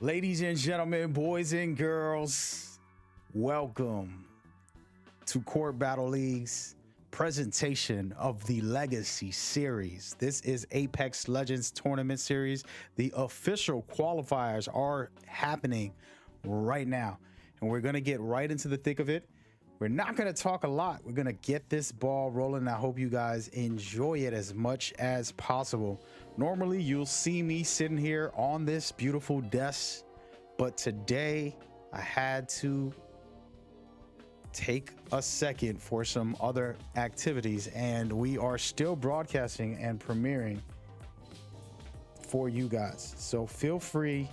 Ladies and gentlemen, boys and girls, welcome to Court Battle League's presentation of the Legacy Series. This is Apex Legends Tournament Series. The official qualifiers are happening right now, and we're going to get right into the thick of it. We're not going to talk a lot. We're going to get this ball rolling. I hope you guys enjoy it as much as possible. Normally, you'll see me sitting here on this beautiful desk, but today I had to take a second for some other activities, and we are still broadcasting and premiering for you guys. So feel free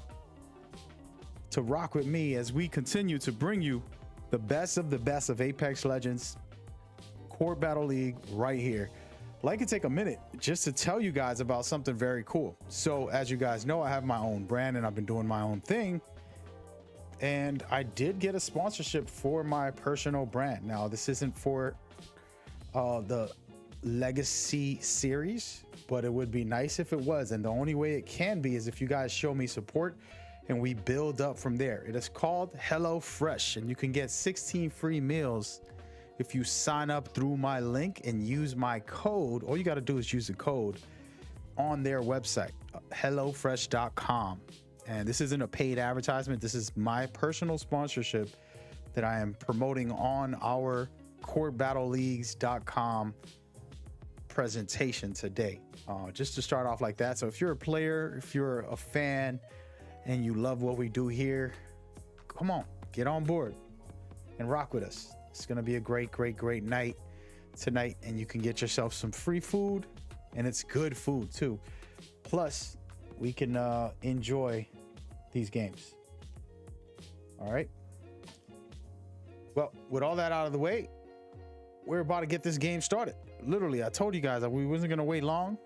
to rock with me as we continue to bring you the best of Apex Legends Court Battle League right here. I'd like to take a minute just to tell you guys about something very cool. So as you guys know, I have my own brand and I've been doing my own thing. And I did get a sponsorship for my personal brand. Now, this isn't for the Legacy series, but it would be nice if it was. And the only way it can be is if you guys show me support and we build up from there. It is called HelloFresh, and you can get 16 free meals if you sign up through my link and use my code. All you got to do is use the code on their website, hellofresh.com. And this isn't a paid advertisement. This is my personal sponsorship that I am promoting on our courtbattleleagues.com presentation today. Just to start off like that. So if you're a player, if you're a fan, and you love what we do here, come on, get on board and rock with us. It's gonna be a great night tonight, and you can get yourself some free food, and it's good food too. Plus, we can enjoy these games. All right. Well, with all that out of the way, we're about to get this game started. Literally, I told you guys that we wasn't gonna wait long.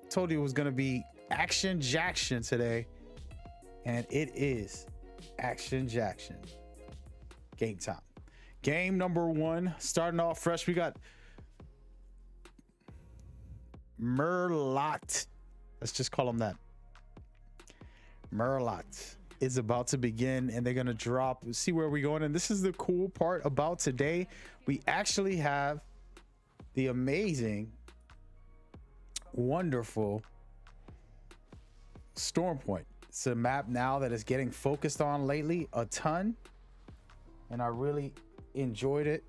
Told you it was gonna be action jackson today. And it is action jackson. Game time. Game number one. Starting off fresh, we got Merlot. Let's just call him that. Merlot is about to begin, and they're going to drop. See where we're going. And this is the cool part about today. We actually have the amazing, wonderful Storm Point. It's a map now that is getting focused on lately a ton, and I really enjoyed it.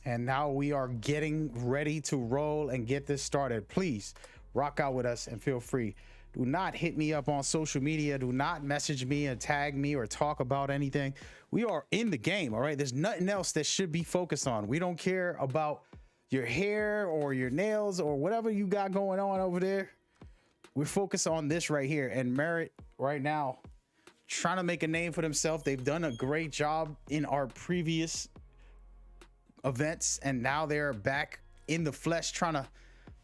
And now we are getting ready to roll and get this started. Please rock out with us and feel free. Do not hit me up on social media. Do not message me and tag me or talk about anything. We are in the game, all right? There's nothing else that should be focused on. We don't care about your hair or your nails or whatever you got going on over there. We're focused on this right here. And Merit right now, trying to make a name for themselves. They've done a great job in our previous events, and now they're back in the flesh trying to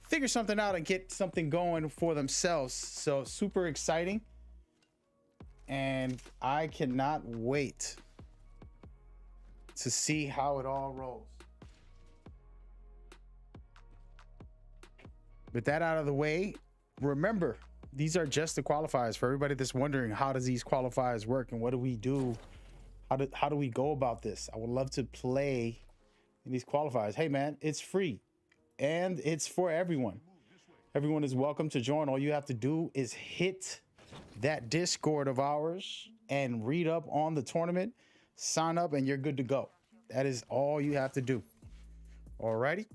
figure something out and get something going for themselves. So super exciting, and I cannot wait to see how it all rolls. With that out of the way, remember, these are just the qualifiers. For everybody that's wondering, how does these qualifiers work and what do we do? How do we go about this? I would love to play in these qualifiers. Hey man, it's free. And it's for everyone. Everyone is welcome to join. All you have to do is hit that Discord of ours and read up on the tournament, sign up, and you're good to go. That is all you have to do. Alrighty.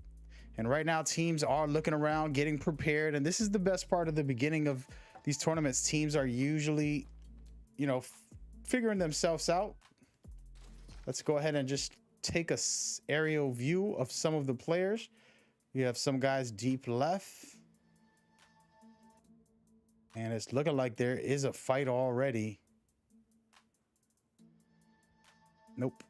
And right now, teams are looking around, getting prepared. And this is the best part of the beginning of these tournaments. Teams are usually, you know, figuring themselves out. Let's go ahead and just take a aerial view of some of the players. We have some guys deep left, and it's looking like there is a fight already. Nope.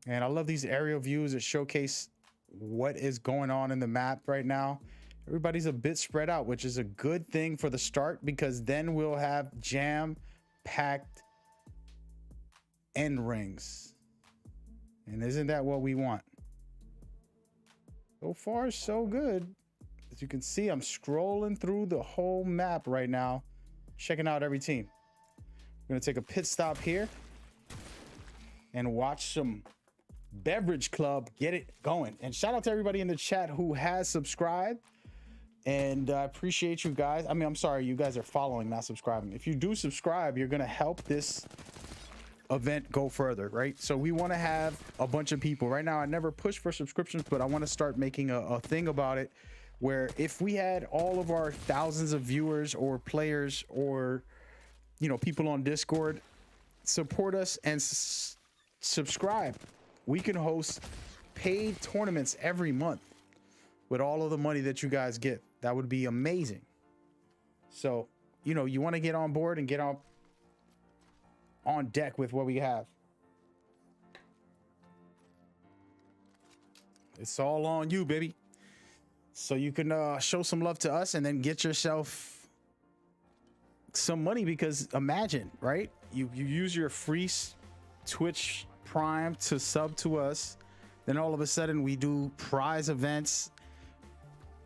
And I love these aerial views that showcase what is going on in the map right now. Everybody's a bit spread out, which is a good thing for the start, because then we'll have jam-packed end rings. And isn't that what we want? So far, so good. As you can see, I'm scrolling through the whole map right now, checking out every team. I'm gonna take a pit stop here and watch some Beverage Club get it going. And shout out to everybody in the chat who has subscribed. And I appreciate you guys. I mean, I'm sorry, you guys are following, not subscribing. If you do subscribe, you're gonna help this event go further, right? So we want to have a bunch of people right now. I never push for subscriptions, but I want to start making a thing about it where if we had all of our thousands of viewers or players or, you know, people on Discord support us and subscribe, we can host paid tournaments every month with all of the money that you guys get. That would be amazing. So, you know, you want to get on board and get on deck with what we have. It's all on you, baby. So you can show some love to us and then get yourself some money, because imagine, right? You use your free Twitch Prime to sub to us. Then all of a sudden we do prize events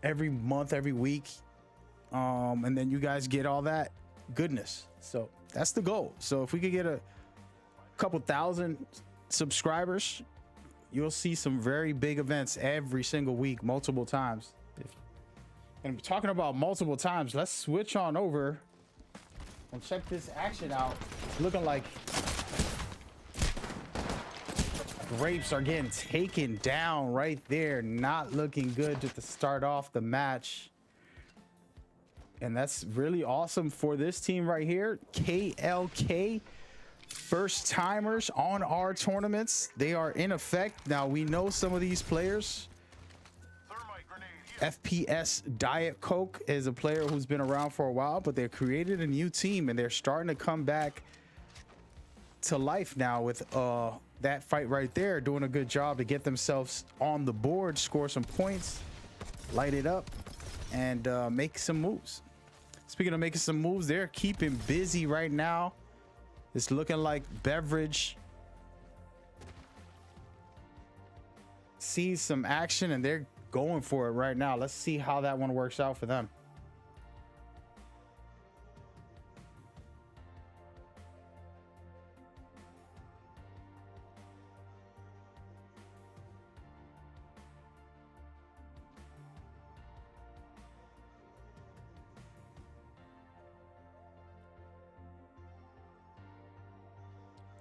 every month, every week. And then you guys get all that goodness. So that's the goal. So if we could get a couple thousand subscribers, you'll see some very big events every single week, multiple times. And talking about multiple times, let's switch on over and check this action out. Looking like Grapes are getting taken down right there. Not looking good to start off the match. And that's really awesome for this team right here. KLK, first timers on our tournaments. They are in effect. Now we know some of these players. FPS Diet Coke is a player who's been around for a while, but they created a new team and they're starting to come back to life now with that fight right there, doing a good job to get themselves on the board, score some points, light it up, and make some moves. Speaking of making some moves, they're keeping busy right now. It's looking like Beverage sees some action and they're going for it right now. Let's see how that one works out for them.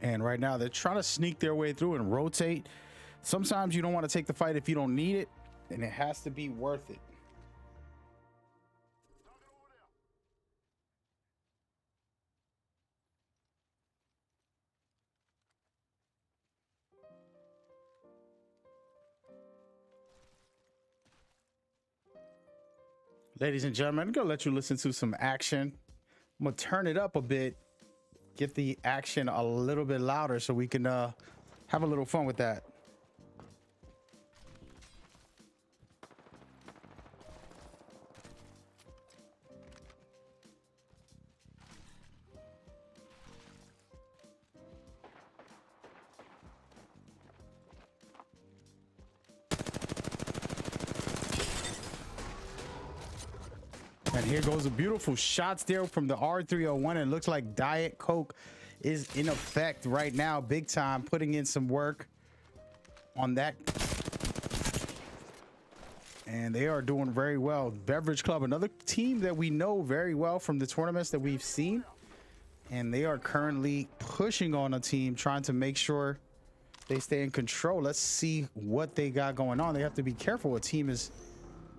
And right now they're trying to sneak their way through and rotate. Sometimes you don't want to take the fight if you don't need it, and it has to be worth it. Ladies and gentlemen, I'm gonna let you listen to some action. I'm gonna turn it up a bit, get the action a little bit louder so we can have a little fun with that. And here goes a beautiful shots there from the R301. It looks like Diet Coke is in effect right now, big time, putting in some work on that. And they are doing very well. Beverage Club, another team that we know very well from the tournaments that we've seen. And they are currently pushing on a team, trying to make sure they stay in control. Let's see what they got going on. They have to be careful. A team is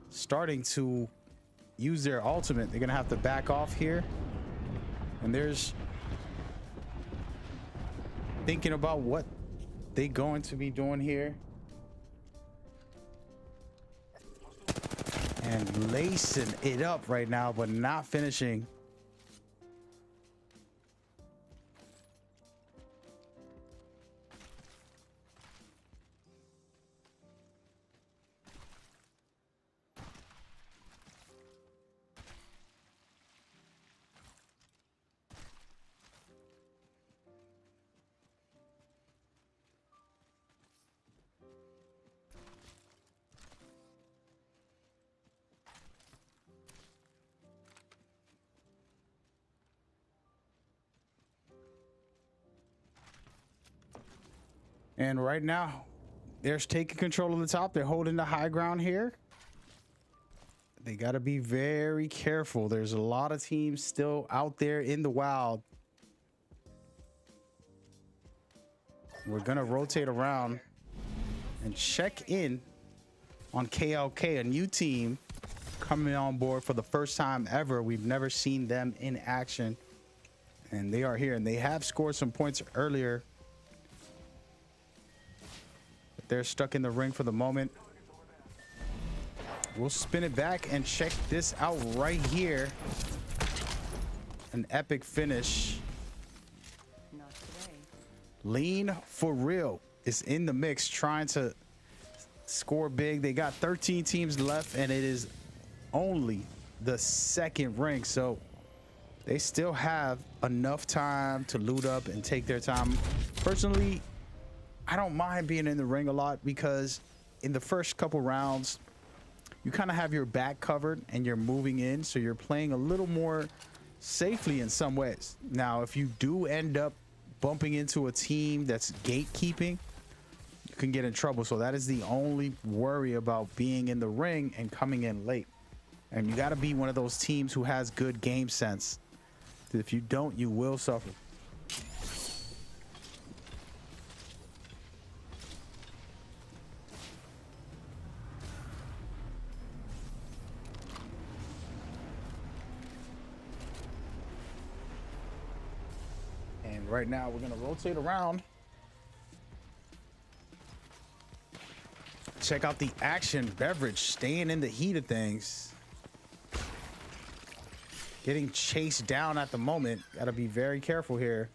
starting to use their ultimate. They're gonna have to back off here. And there's thinking about what they going to be doing here. And lacing it up right now, but not finishing. And right now, they're taking control of the top. They're holding the high ground here. They got to be very careful. There's a lot of teams still out there in the wild. We're going to rotate around and check in on KLK, a new team coming on board for the first time ever. We've never seen them in action. And they are here, and they have scored some points earlier. But they're stuck in the ring for the moment. We'll spin it back and check this out right here. An epic finish. Not today. Lean for real is in the mix, trying to score big. They got 13 teams left, and it is only the second ring, so they still have enough time to loot up and take their time. Personally, I don't mind being in the ring a lot because in the first couple rounds, you kind of have your back covered and you're moving in, so you're playing a little more safely in some ways. Now, if you do end up bumping into a team that's gatekeeping, you can get in trouble. So that is the only worry about being in the ring and coming in late. And you got to be one of those teams who has good game sense. If you don't, you will suffer. And right now we're going to rotate around. Check out the action. Beverage staying in the heat of things. Getting chased down at the moment. Got to be very careful here.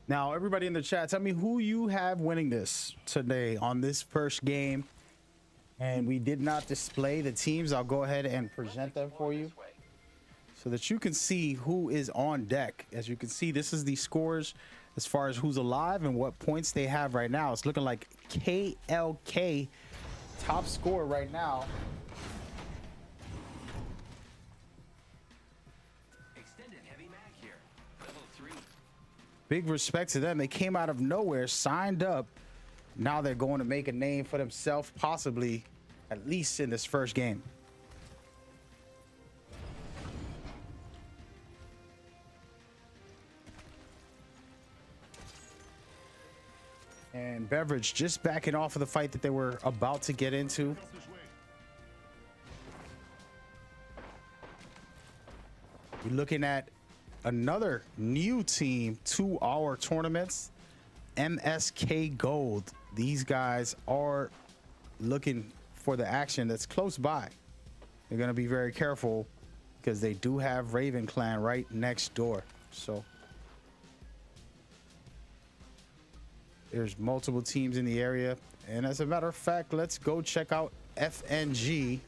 Now, everybody in the chat, tell me who you have winning this today on this first game. And we did not display the teams. I'll go ahead and present them for you so that you can see who is on deck. As you can see, this is the scores as far as who's alive and what points they have right now. It's looking like KLK top score right now. Big respect to them. They came out of nowhere, signed up. Now they're going to make a name for themselves, possibly, at least in this first game. And Beverage just backing off of the fight that they were about to get into. We're looking at another new team to our tournaments, MSK Gold. These guys are looking for the action that's close by. They're going to be very careful because they do have Raven Clan right next door. So there's multiple teams in the area. And as a matter of fact, let's go check out FNG,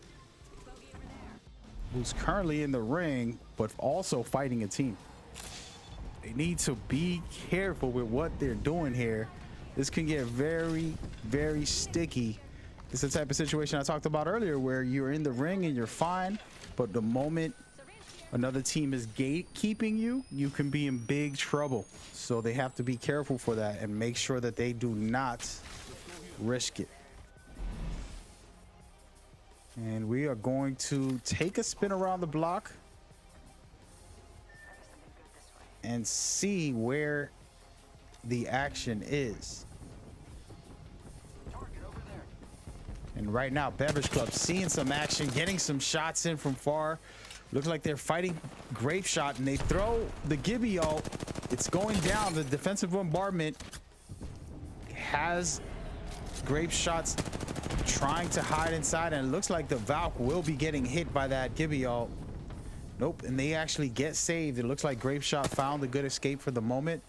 who's currently in the ring, but also fighting a team. They need to be careful with what they're doing here. This can get very, very sticky. It's the type of situation I talked about earlier where you're in the ring and you're fine, but the moment another team is gatekeeping you, you can be in big trouble. So they have to be careful for that and make sure that they do not risk it. And we are going to take a spin around the block and see where the action is. And right now, Beverage Club seeing some action, getting some shots in from far. Looks like they're fighting Grape Shot, and they throw the Gibby ult. It's going down. The defensive bombardment has Grape Shot's trying to hide inside, and it looks like the Valk will be getting hit by that Gibby ult. Nope, and they actually get saved. It looks like Grape Shot found a good escape for the moment.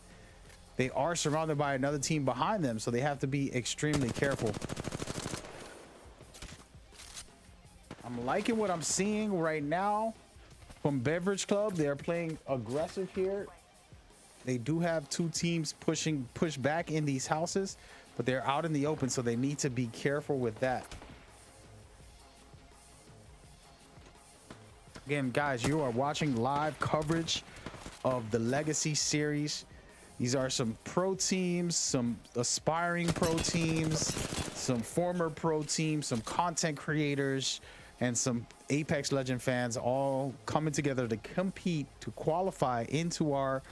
They are surrounded by another team behind them, so they have to be extremely careful. I'm liking what I'm seeing right now from Beverage Club. They're playing aggressive here. They do have two teams push back in these houses, but they're out in the open, so they need to be careful with that. Again, guys, you are watching live coverage of the Legacy series. These are some pro teams, some aspiring pro teams, some former pro teams, some content creators, and some Apex Legend fans all coming together to compete, to qualify into our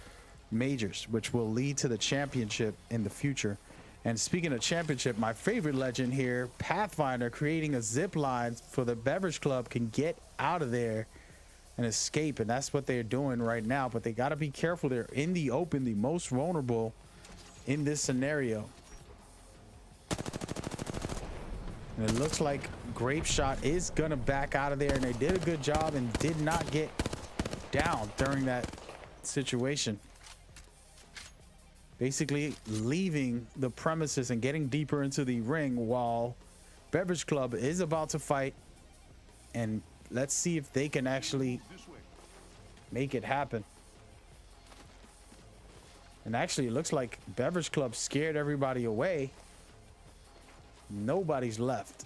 majors, which will lead to the championship in the future. And speaking of championship, my favorite legend here, Pathfinder, creating a zip line for the Beverage Club can get out of there and escape, and that's what they're doing right now. But they got to be careful. They're in the open, the most vulnerable in this scenario. And it looks like Grape Shot is gonna back out of there, and they did a good job and did not get down during that situation. Basically leaving the premises and getting deeper into the ring while Beverage Club is about to fight, and let's see if they can actually make it happen. And actually, it looks like Beverage Club scared everybody away. Nobody's left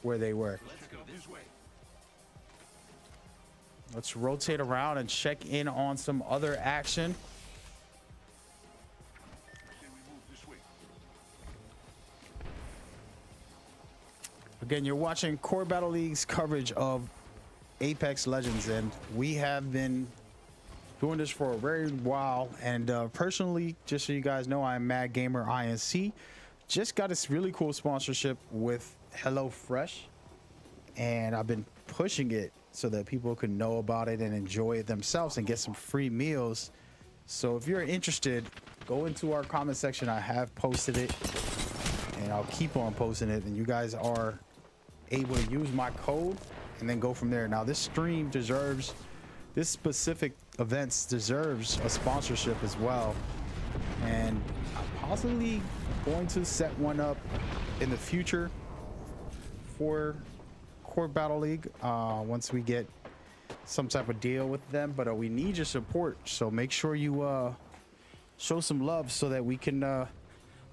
where they were. Let's go this way. Let's rotate around and check in on some other action. Say we move this way. Again, you're watching Core Battle League's coverage of Apex Legends, and we have been doing this for a very while. And personally, just so you guys know, I'm Mad Gamer INC. Just got this really cool sponsorship with HelloFresh, and I've been pushing it so that people can know about it and enjoy it themselves and get some free meals. So if you're interested, go into our comment section. I have posted it, and I'll keep on posting it, and you guys are able to use my code and then go from there. Now, this stream deserves, this specific events deserves a sponsorship as well, and I'm possibly going to set one up in the future for Core Battle League once we get some type of deal with them. But we need your support, so make sure you show some love so that we can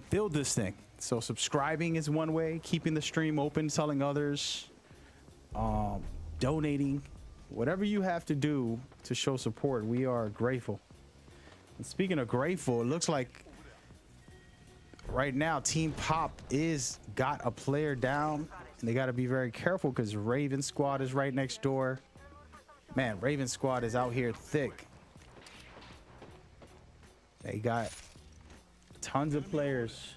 build this thing. So subscribing is one way, keeping the stream open, telling others, donating, whatever you have to do to show support. We are grateful. And speaking of grateful, it looks like right now Team Pop is got a player down, and they got to be very careful because Raven Squad is right next door. Man, Raven Squad is out here thick. They got tons of players.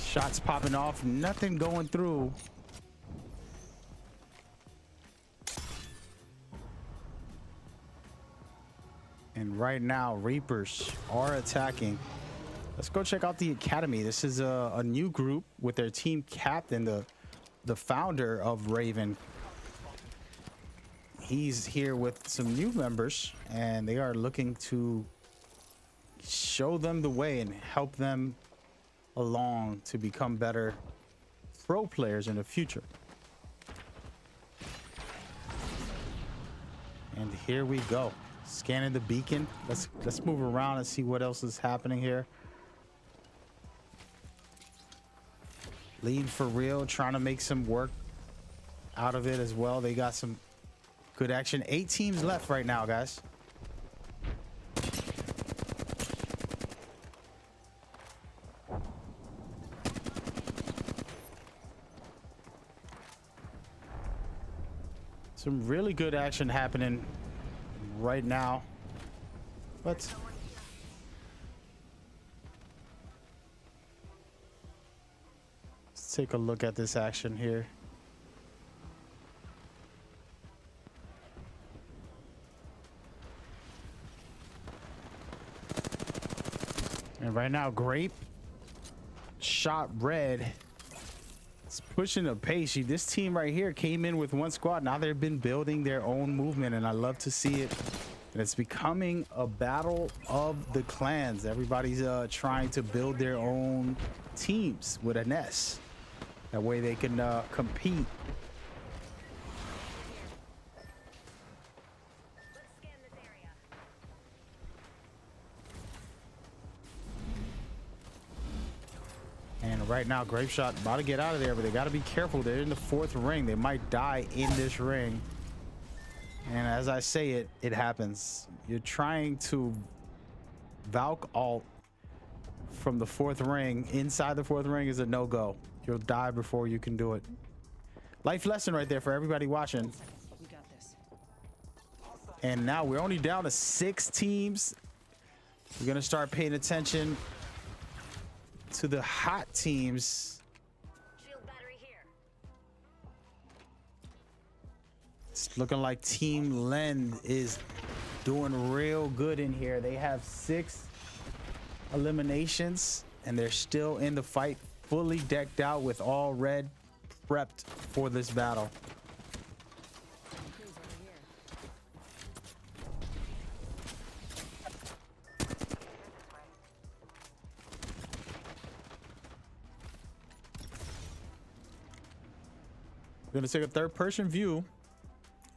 Shots popping off, nothing going through. And right now, Reapers are attacking. Let's go check out the Academy. This is a new group with their team captain, the founder of Raven. He's here with some new members, and they are looking to show them the way and help them along to become better pro players in the future. And here we go, scanning the beacon. Let's move around and see what else is happening here. Lead for real, trying to make some work out of it as well. They got some good action. 8 teams left right now, guys. Some really good action happening right now. Let's take a look at this action here. And right now, Grape shot red. It's pushing the pace. This team right here came in with one squad. Now they've been building their own movement, and I love to see it. And it's becoming a battle of the clans. Everybody's trying to build their own teams with an S. That way they can compete. And right now, Grape Shot about to get out of there, but they got to be careful. They're in the 4th ring. They might die in this ring. And as I say it, it happens. You're trying to Valk ult from the 4th ring. Inside the 4th ring is a no-go. You'll die before you can do it. Life lesson right there for everybody watching. We got this. And now we're only down to 6 teams. We're going to start paying attention to the hot teams. Shield battery here. It's looking like Team Len is doing real good in here. They have 6 eliminations and they're still in the fight, fully decked out with all red, prepped for this battle. Crews over here. We're gonna take a 3rd-person view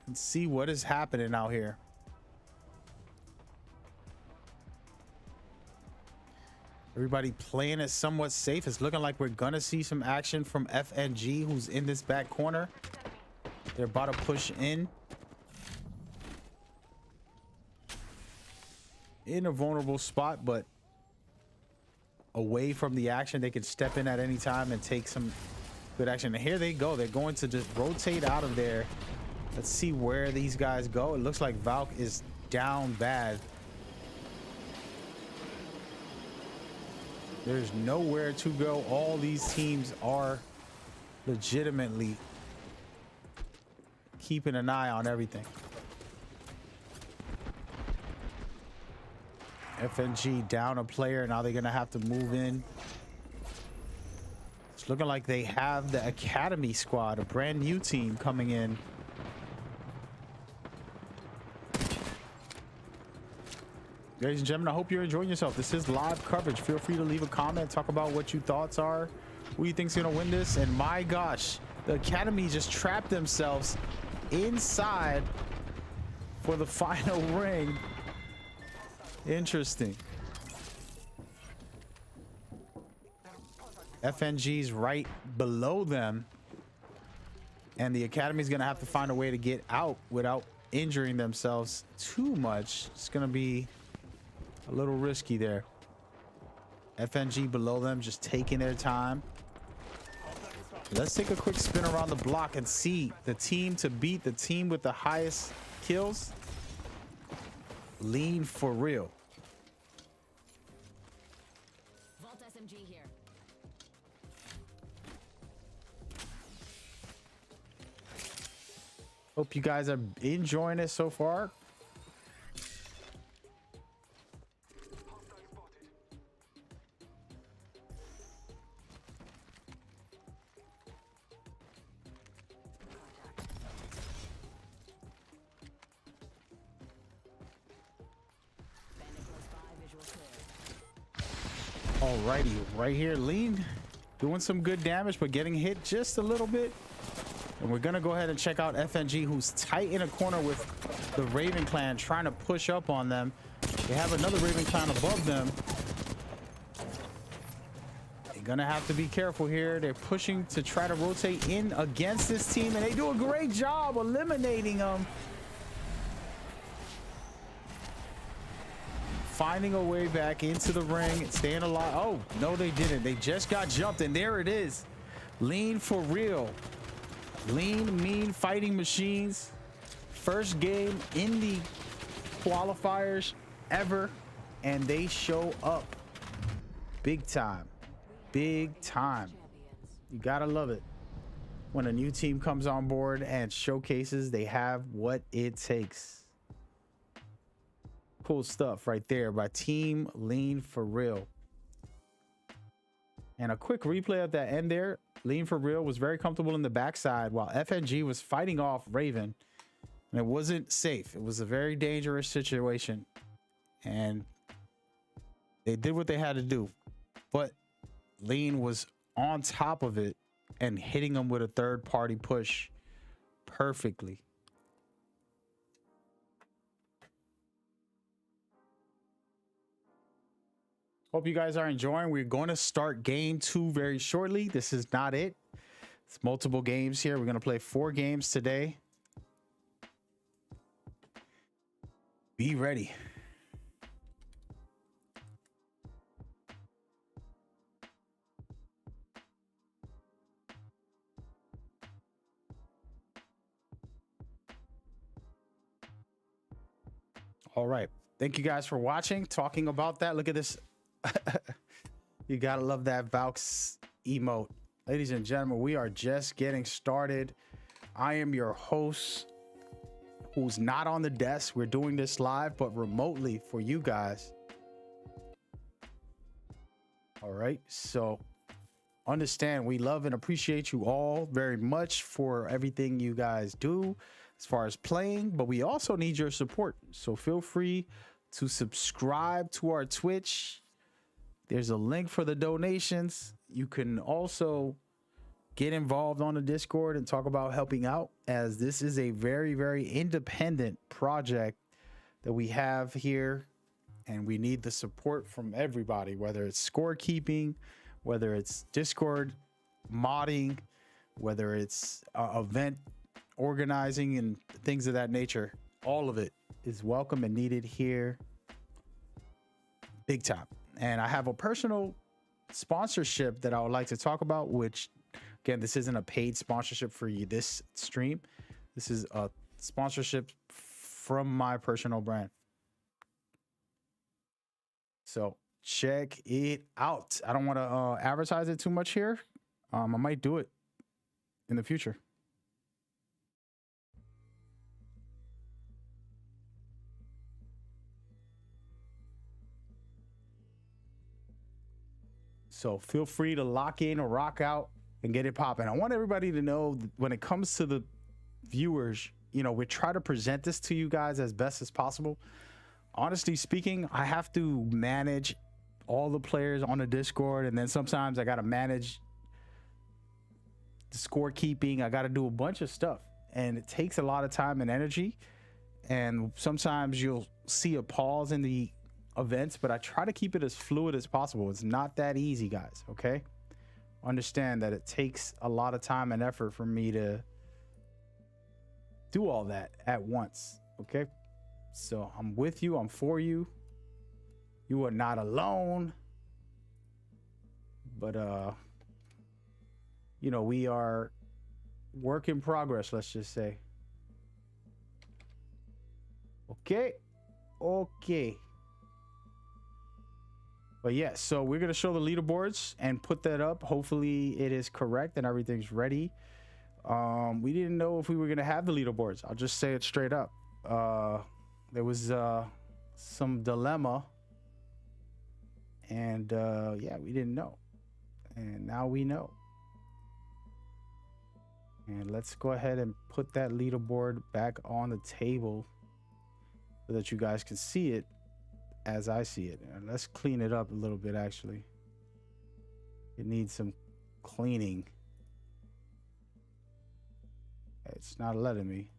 and see what is happening out here. Everybody playing it somewhat safe. It's looking like we're gonna see some action from FNG, who's in this back corner. They're about to push in a vulnerable spot, but away from the action. They can step in at any time and take some good action. And here they go. They're going to just rotate out of there. Let's see where these guys go. It looks like Valk is down bad. There's nowhere to go. All these teams are legitimately keeping an eye on everything. FNG down a player. Now they're going to have to move in. It's looking like they have the Academy squad, a brand new team coming in. Ladies and gentlemen, I hope you're enjoying yourself. This is live coverage. Feel free to leave a comment, talk about what your thoughts are, who you think's gonna win this. And my gosh, the Academy just trapped themselves inside for the final ring. Interesting. FNG's right below them, and the Academy's gonna have to find a way to get out without injuring themselves too much. It's gonna be a little risky there. FNG below them, just taking their time. Let's take a quick spin around the block and see the team to beat, the team with the highest kills. Lean for real. Vault SMG here. Hope you guys are enjoying it so far. Alrighty, right here, Lean doing some good damage, but getting hit just a little bit. And we're gonna go ahead and check out FNG, who's tight in a corner with the Raven Clan, trying to push up on them. They have another Raven Clan above them. They're gonna have to be careful here. They're pushing to try to rotate in against this team, and they do a great job eliminating them. Finding a way back into the ring, staying alive. Oh, no, they didn't. They just got jumped, and there it is. Lean for real. Lean, mean fighting machines. First game in the qualifiers ever, and they show up big time. Big time. You gotta love it when a new team comes on board and showcases they have what it takes. Cool stuff right there by Team Lean for real. And a quick replay of that end there. Lean for Real was very comfortable in the backside while FNG was fighting off Raven. And it wasn't safe. It was a very dangerous situation. And they did what they had to do. But Lean was on top of it and hitting them with a third-party push perfectly. Hope you guys are enjoying. We're going to start game 2 very shortly. This is not it. It's multiple games here. We're going to play 4 games today. Be ready. All right. Thank you guys for watching. Talking about that. Look at this. You gotta love that Valks emote. Ladies and gentlemen, we are just getting started. I am your host who's not on the desk. We're doing this live but remotely for you guys. All right, so understand we love and appreciate you all very much for everything you guys do as far as playing, but we also need your support, so feel free to subscribe to our Twitch. There's a link for the donations. You can also get involved on the Discord and talk about helping out, as this is a very, very independent project that we have here. And we need the support from everybody, whether it's scorekeeping, whether it's Discord modding, whether it's event organizing and things of that nature. All of it is welcome and needed here. Big time. And I have a personal sponsorship that I would like to talk about, which, again, this isn't a paid sponsorship for you, this stream. This is a sponsorship from my personal brand. So check it out. I don't want to advertise it too much here. I might do it in the future. So feel free to lock in or rock out and get it popping. I want everybody to know that when it comes to the viewers, you know, we try to present this to you guys as best as possible. Honestly speaking, I have to manage all the players on the Discord, and then sometimes I got to manage the scorekeeping. I got to do a bunch of stuff, and it takes a lot of time and energy. And sometimes you'll see a pause in the events, but I try to keep it as fluid as possible. It's not that easy, guys. Okay, understand that it takes a lot of time and effort for me to do all that at once. Okay, so I'm with you, I'm for you. You are not alone. But you know, we are work in progress, let's just say. Okay. But yeah, so we're gonna show the leaderboards and put that up. Hopefully it is correct and everything's ready. We didn't know if we were gonna have the leaderboards. I'll just say it straight up. There was some dilemma, and yeah, we didn't know, and now we know. And let's go ahead and put that leaderboard back on the table so that you guys can see it as I see it. And let's clean it up a little bit. Actually, it needs some cleaning. It's not letting me.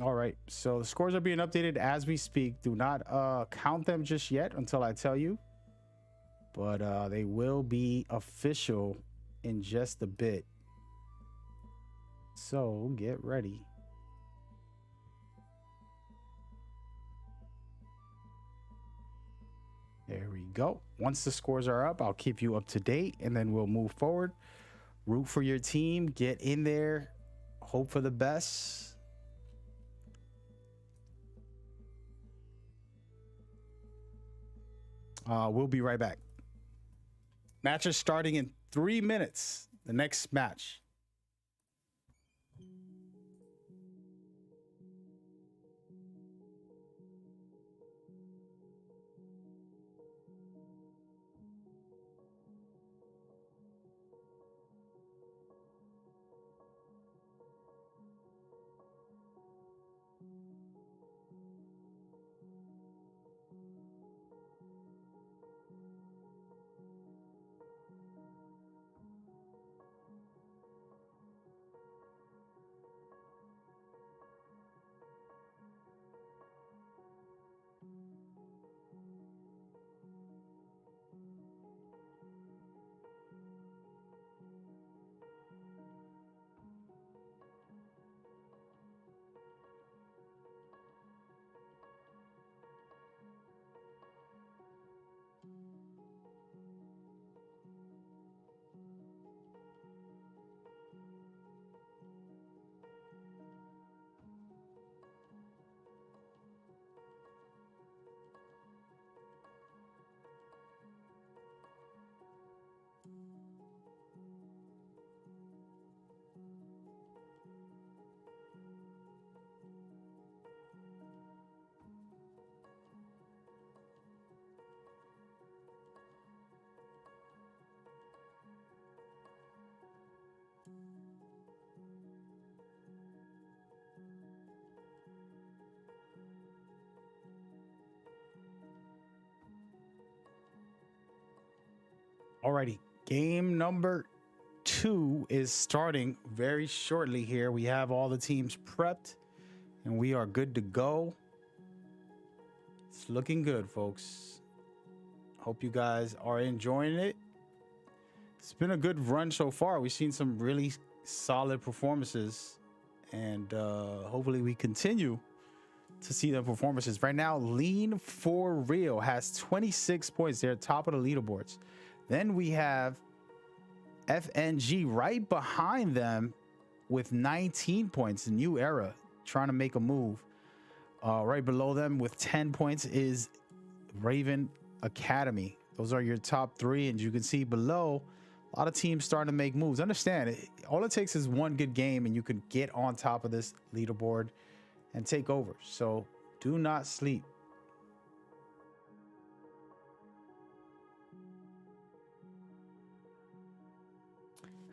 All right, so the scores are being updated as we speak. Do not count them just yet until I tell you, but they will be official in just a bit. So get ready. There we go. Once the scores are up, I'll keep you up to date, and then we'll move forward. Root for your team, get in there, hope for the best. We'll be right back. Match is starting in 3 minutes. The next match. Alrighty, game number 2 is starting very shortly here. We have all the teams prepped and we are good to go. It's looking good, folks. Hope you guys are enjoying it. It's been a good run so far. We've seen some really solid performances and hopefully we continue to see the performances. Right now, Lean for Real has 26 points. They're top of the leaderboards. Then we have FNG right behind them with 19 points. New Era trying to make a move. Right below them with 10 points is Raven Academy. Those are your top 3. And you can see below, a lot of teams starting to make moves. Understand, all it takes is one good game and you can get on top of this leaderboard and take over. So do not sleep.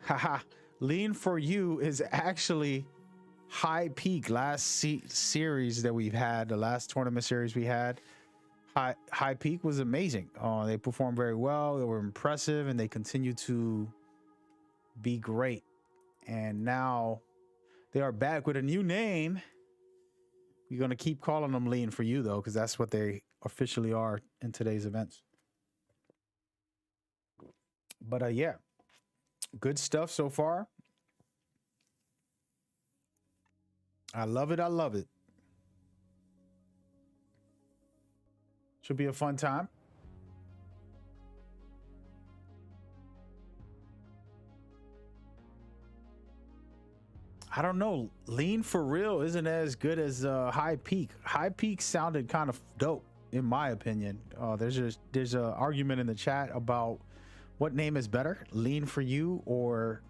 Haha, Lean for You is actually High Peak. Last series that we've had, the last tournament series we had, High Peak was amazing. They performed very well. They were impressive and they continue to be great. And now they are back with a new name. We're going to keep calling them Lean for You, though, because that's what they officially are in today's events. But yeah. Good stuff so far. I love it. I love it. Should be a fun time. I don't know. Lean for Real isn't as good as High Peak. High Peak sounded kind of dope, in my opinion. There's an argument in the chat about what name is better, Lean for You or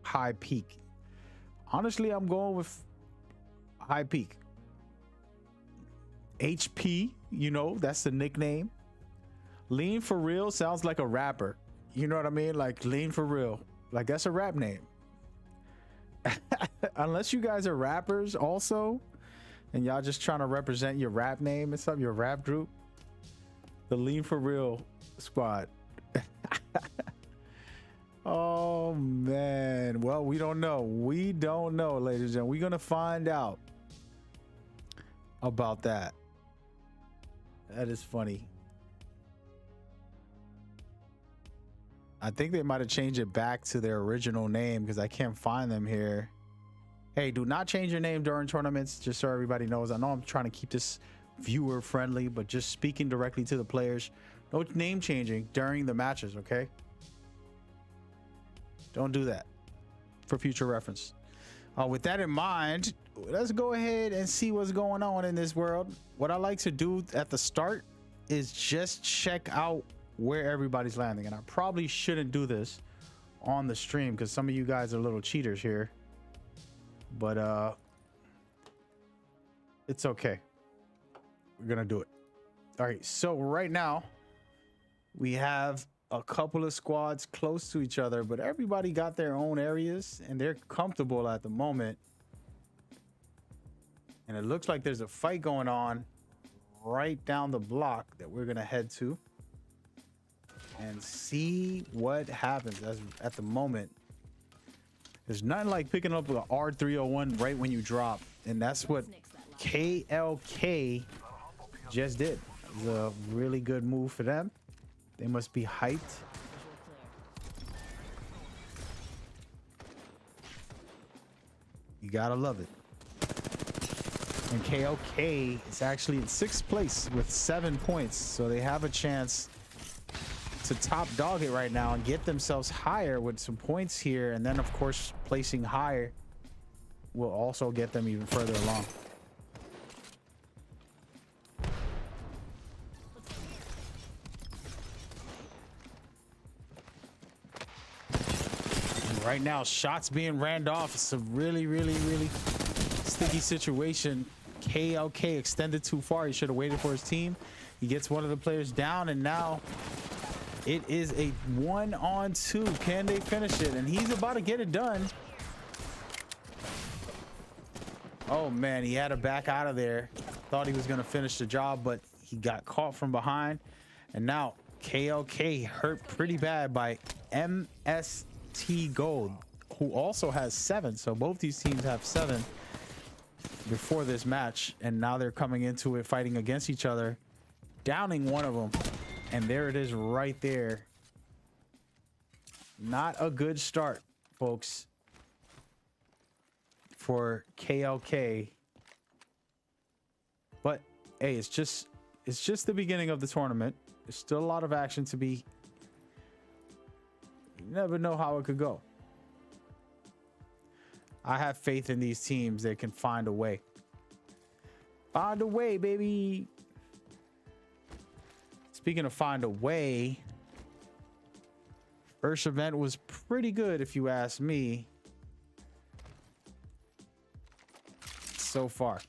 High Peak. Honestly, I'm going with High Peak. HP, you know, that's the nickname. Lean for Real sounds like a rapper. You know what I mean? Like Lean for Real. Like that's a rap name. Unless you guys are rappers also, and y'all just trying to represent your rap name and stuff, your rap group. The Lean for Real squad. Oh man, well, we don't know, ladies and gentlemen. We're gonna find out about that. That is funny. I think they might have changed it back to their original name because I can't find them here. Hey, do not change your name during tournaments, just so everybody knows. I know I'm trying to keep this viewer friendly, but just speaking directly to the players. No name changing during the matches, okay? Don't do that for future reference. With that in mind, let's go ahead and see what's going on in this world. What I like to do at the start is just check out where everybody's landing. And I probably shouldn't do this on the stream because some of you guys are little cheaters here. But it's okay. We're gonna do it. All right, so right now we have a couple of squads close to each other, but everybody got their own areas and they're comfortable at the moment. And it looks like there's a fight going on right down the block that we're gonna head to and see what happens. As at the moment, there's nothing like picking up an R301 right when you drop, and that's what KLK just did. It was a really good move for them. They must be hyped. Visual clear. You gotta love it. And KLK is actually in 6th place with 7 points, so they have a chance to top dog it right now and get themselves higher with some points here. And then, of course, placing higher will also get them even further along. And right now, shots being ran off. It's a really, really, really sticky situation. KLK extended too far. He should have waited for his team. He gets one of the players down, and now it is a 1-on-2. Can they finish it? And he's about to get it done. Oh man, he had to back out of there. Thought he was going to finish the job, but he got caught from behind. And now KLK hurt pretty bad by MST Gold, who also has 7. So both these teams have 7 before this match, and now they're coming into it fighting against each other, downing one of them. And there it is right there. Not a good start, folks, for KLK. But hey, it's just the beginning of the tournament. There's still a lot of action to be. You never know how it could go. I have faith in these teams. They can find a way. Find a way, baby. Speaking of find a way, first event was pretty good if you ask me so far.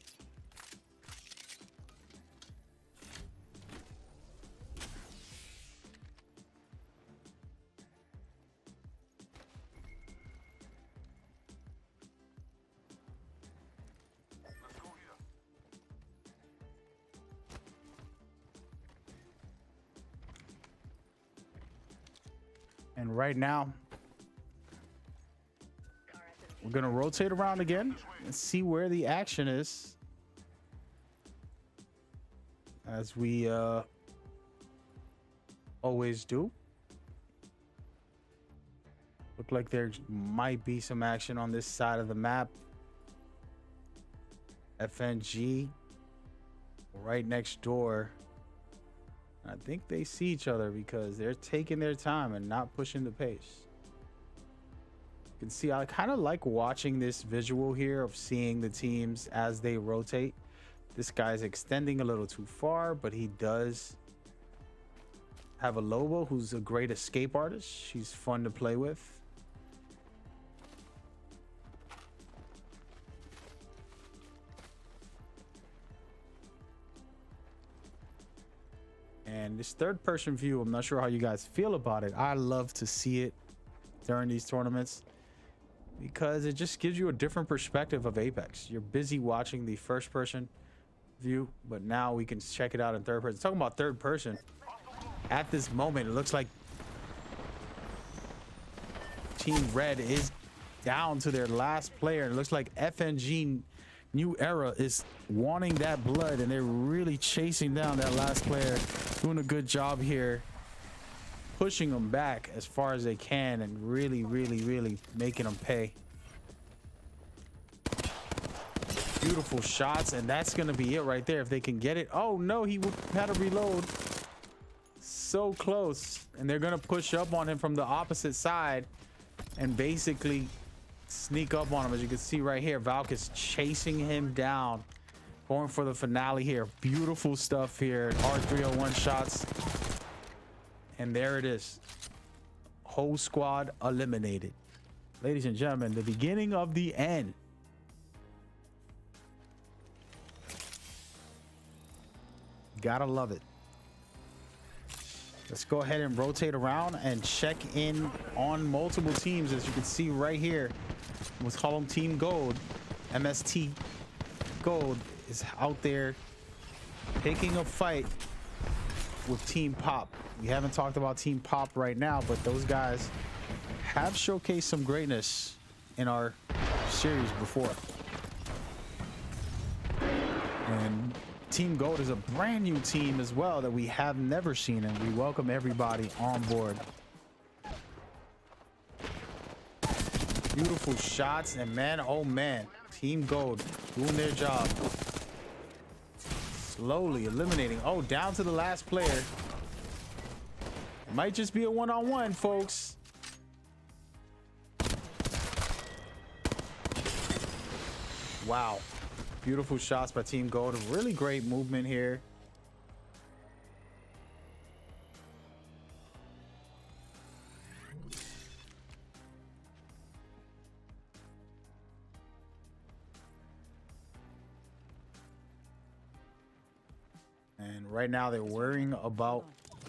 And right now, we're going to rotate around again and see where the action is. As we always do. Look like there might be some action on this side of the map. FNG right next door. I think they see each other because they're taking their time and not pushing the pace. You can see I kind of like watching this visual here of seeing the teams as they rotate. This guy's extending a little too far, but he does have a Lobo who's a great escape artist. She's fun to play with. And this third person view, I'm not sure how you guys feel about it. I love to see it during these tournaments because it just gives you a different perspective of Apex. You're busy watching the first person view, but now we can check it out in third person. Talking about third person, at this moment, it looks like Team Red is down to their last player. It looks like FNG New Era is wanting that blood, and they're really chasing down that last player, doing a good job here, pushing them back as far as they can and really making them pay. Beautiful shots, and that's gonna be it right there if they can get it. Oh no, he had to reload. So close, and they're gonna push up on him from the opposite side and basically sneak up on him. As you can see right here, Valk is chasing him down Going for the finale here. Beautiful stuff here. R301 shots. And there it is. Whole squad eliminated. Ladies and gentlemen, the beginning of the end. Gotta love it. Let's go ahead and rotate around and check in on multiple teams. As you can see right here, let's call them Team Gold. MST Gold is out there picking a fight with Team Pop. We haven't talked about Team Pop right now, but those guys have showcased some greatness in our series before. And Team Gold is a brand new team as well that we have never seen, and we welcome everybody on board. Beautiful shots, and man, oh man, Team Gold doing their job. Slowly eliminating. Oh, down to the last player. It might just be a one-on-one, folks. Wow. Beautiful shots by Team Gold. A really great movement here. And right now they're worrying about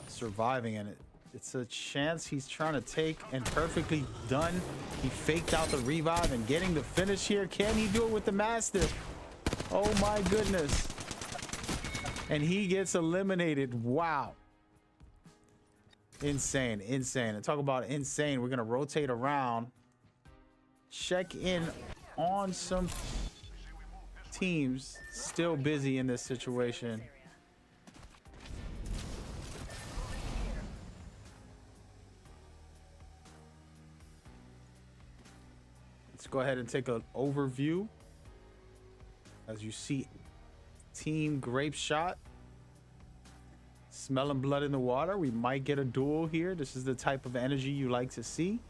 surviving, and it's a chance he's trying to take, and perfectly done. He faked out the revive and getting the finish here. Can he do it with the Mastiff? Oh my goodness. And he gets eliminated. Wow. Insane, insane. And talk about insane. We're going to rotate around. Check in on some teams still busy in this situation. Let's go ahead and take an overview. As you see, Team Grape Shot smelling blood in the water. We might get a duel here. This is the type of energy you like to see.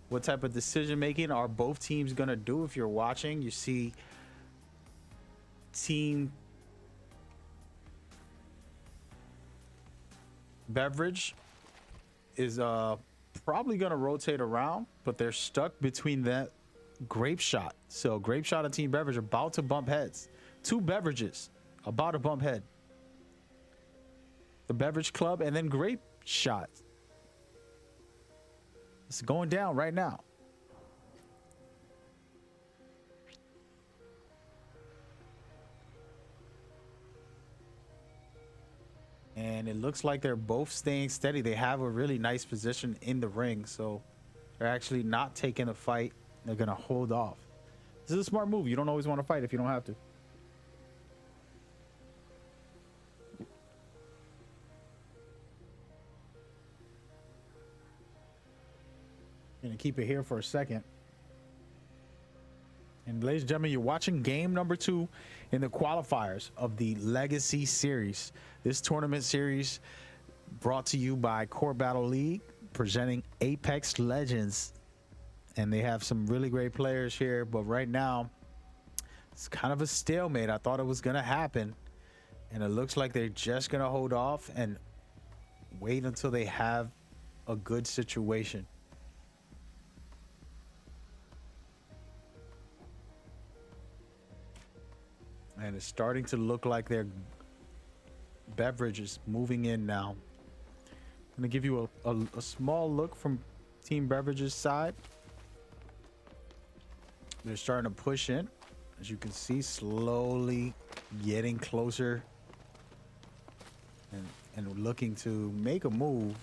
What type of decision making are both teams gonna do? If you're watching, you see Team Beverage is probably gonna rotate around, but they're stuck between that Grape Shot. So Grape Shot and Team Beverage are about to bump heads. Two beverages about to bump head. The Beverage Club and then Grape Shot. It's going down right now. And it looks like they're both staying steady. They have a really nice position in the ring, so they're actually not taking a fight. They're gonna hold off. This is a smart move. You don't always want to fight if you don't have to. Gonna keep it here for a second. And ladies and gentlemen, you're watching game number 2 in the qualifiers of the Legacy Series. This tournament series brought to you by Core Battle League, presenting Apex Legends. And they have some really great players here, but right now it's kind of a stalemate. I thought it was gonna happen, and it looks like they're just gonna hold off and wait until they have a good situation. And it's starting to look like their Beverage is moving in now. I'm gonna give you a small look from Team Beverage's side. They're starting to push in, as you can see, slowly getting closer and looking to make a move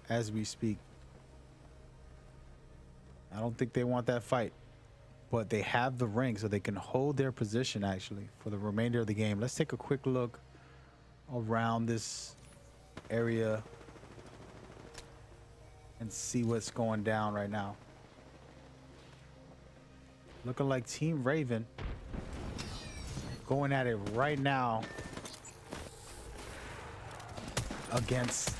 as we speak. I don't think they want that fight, but they have the ring, so they can hold their position actually for the remainder of the game. Let's take a quick look around this area and see what's going down right now. Looking like Team Raven going at it right now against